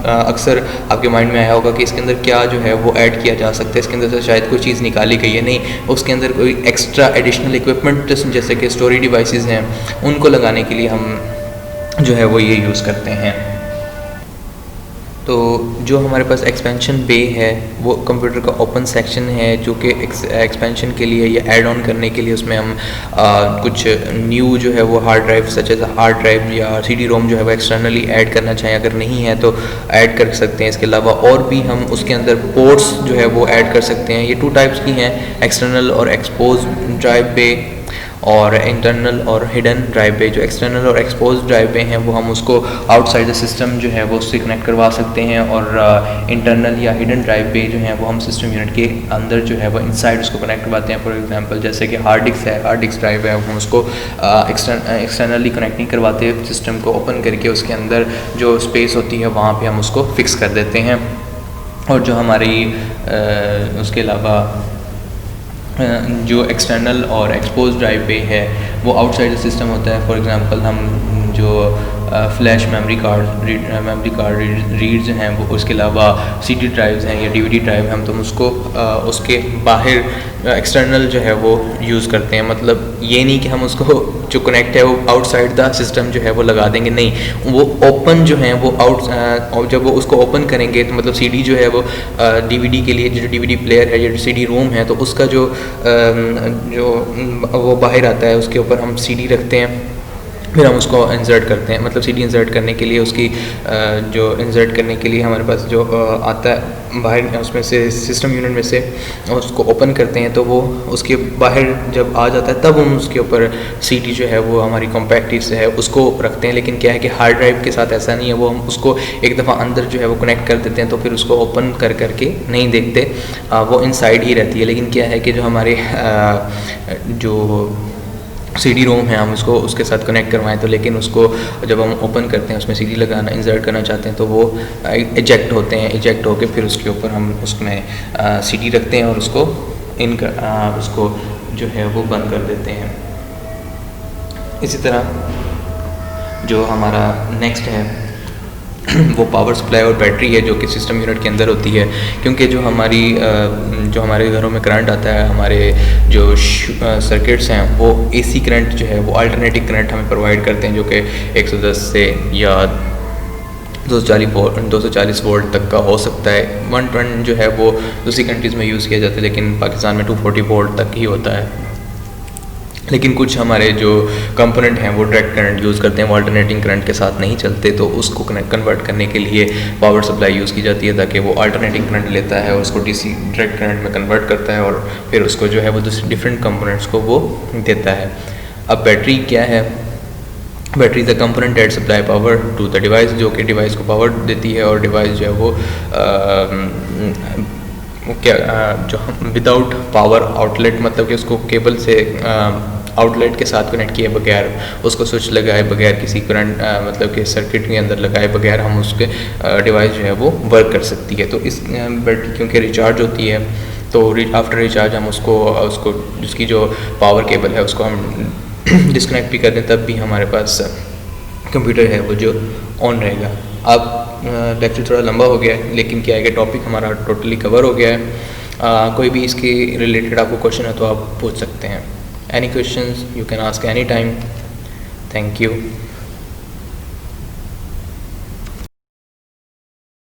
अक्सर आपके माइंड में आया होगा कि इसके अंदर क्या जो है वो ऐड किया जा सकता है, इसके अंदर से शायद कोई चीज़ निकाली गई है, नहीं, उसके अंदर कोई एक्स्ट्रा एडिशनल इक्विपमेंट जैसे कि स्टोरेज डिवाइसेस हैं उनको लगाने के लिए हम जो है वो ये यूज़ करते हैं। तो जो हमारे पास एक्सपेंशन बे है वो कंप्यूटर का ओपन सेक्शन है, जो कि एक्सपेंशन के लिए या ऐड ऑन करने के लिए उसमें हम कुछ न्यू जो है वो hard drive such as hard drive या CD-ROM जो है वो एक्सटर्नली ऐड करना चाहें, अगर नहीं है तो ऐड कर सकते हैं। इसके अलावा और भी हम उसके अंदर पोर्ट्स जो है वो ऐड कर सकते हैं। ये 2 टाइप्स की हैं, एक्सटर्नल और एक्सपोज ड्राइव बे और इंटरनल और हिडन ड्राइव पे। जो एक्सटर्नल और एक्सपोज ड्राइव पे हैं वो हम उसको आउटसाइड द सिस्टम जो है वो उससे कनेक्ट करवा सकते हैं, और इंटरनल या हिडन ड्राइव पे जो हैं वो हम सिस्टम यूनिट के अंदर जो है वो इनसाइड उसको कनेक्ट करवाते हैं। फॉर एग्जांपल जैसे कि हार्ड डिस्क ड्राइव है, हम उसको एक्सटर्नली कनेक्ट नहीं करवाते, सिस्टम को ओपन करके उसके अंदर जो स्पेस होती है वहाँ पर हम उसको फिक्स कर देते हैं। और जो हमारी उसके अलावा जो एक्सटर्नल और एक्सपोज ड्राइव पे है वो आउटसाइड द सिस्टम होता है। फॉर एग्जांपल हम जो फ्लैश मेमोरी कार्ड रीड्स हैं वो, उसके अलावा CD ड्राइव्स हैं या DVD ड्राइव हम तो उसको उसके बाहर एक्सटर्नल जो है वो यूज़ करते हैं। मतलब ये नहीं कि हम उसको जो कनेक्ट है वो आउटसाइड द सिस्टम जो है वो लगा देंगे, नहीं, वो ओपन जो है वो जब वो उसको ओपन करेंगे तो मतलब CD जो है वो DVD के लिए जो DVD प्लेयर है या CD-ROM है तो उसका जो वो बाहर आता है, उसके ऊपर हम CD रखते हैं, फिर हम उसको इंसर्ट करते हैं। मतलब CD इंसर्ट करने के लिए उसकी जो इंसर्ट करने के लिए हमारे पास जो आता है बाहर, उसमें से सिस्टम यूनिट में से उसको ओपन करते हैं तो वो उसके बाहर जब आ जाता है तब हम उसके ऊपर CD जो है वो हमारी कॉम्पैक्ट डिस्क है उसको रखते हैं। लेकिन क्या है कि हार्ड ड्राइव के साथ ऐसा नहीं है, वो हम उसको एक दफ़ा अंदर जो है वो कनेक्ट कर देते हैं तो फिर उसको ओपन करके नहीं देखते, वो इनसाइड ही रहती है। लेकिन क्या है कि जो हमारे जो CD-ROM है हम उसको उसके साथ कनेक्ट करवाएं तो, लेकिन उसको जब हम ओपन करते हैं उसमें CD लगाना इंसर्ट करना चाहते हैं तो वो इजेक्ट होते हैं, इजेक्ट होके फिर उसके ऊपर हम उसमें CD रखते हैं और उसको उसको जो है वो बंद कर देते हैं। इसी तरह जो हमारा नेक्स्ट है वो पावर सप्लाई और बैटरी है जो कि सिस्टम यूनिट के अंदर होती है, क्योंकि जो हमारे घरों में करंट आता है, हमारे जो सर्किट्स हैं वो एसी करंट जो है वो अल्टरनेटिंग करंट हमें प्रोवाइड करते हैं, जो कि 110 से या 240 वोल्ट तक का हो सकता है। 120 जो है वो दूसरी कंट्रीज़ में यूज़ किया जाता है, लेकिन पाकिस्तान में 240 वोल्ट तक ही होता है। लेकिन कुछ हमारे जो कंपोनेंट हैं वो डायरेक्ट करंट यूज़ करते हैं, वो अल्टरनेटिंग करंट के साथ नहीं चलते, तो उसको कन्वर्ट करने के लिए पावर सप्लाई यूज़ की जाती है, ताकि वो अल्टरनेटिंग करंट लेता है और उसको डीसी डायरेक्ट करंट में कन्वर्ट करता है और फिर उसको जो है वो दूसरे डिफरेंट कंपोनेंट्स को वो देता है। अब बैटरी क्या है? Battery the component that supply power to the device, जो कि डिवाइस को पावर देती है और डिवाइस जो है वो जो विदाउट पावर आउटलेट, मतलब कि उसको केबल से आउटलेट के साथ कनेक्ट किए बगैर, उसको स्विच लगाए बगैर, किसी करंट मतलब कि सर्किट के अंदर लगाए बगैर हम उसके डिवाइस जो है वो वर्क कर सकती है। तो इस बैटरी क्योंकि रिचार्ज होती है, तो आफ्टर रिचार्ज हम उसको जिसकी जो पावर केबल है उसको हम डिस्कनेक्ट भी कर दें, तब भी हमारे पास कंप्यूटर है वो जो ऑन रहेगा। अब लेक्चर थोड़ा लंबा हो गया है, लेकिन क्या है कि टॉपिक हमारा टोटली कवर हो गया है। कोई भी इसके रिलेटेड आपको क्वेश्चन है तो आप पूछ सकते हैं। Any questions you can ask any time. Thank you.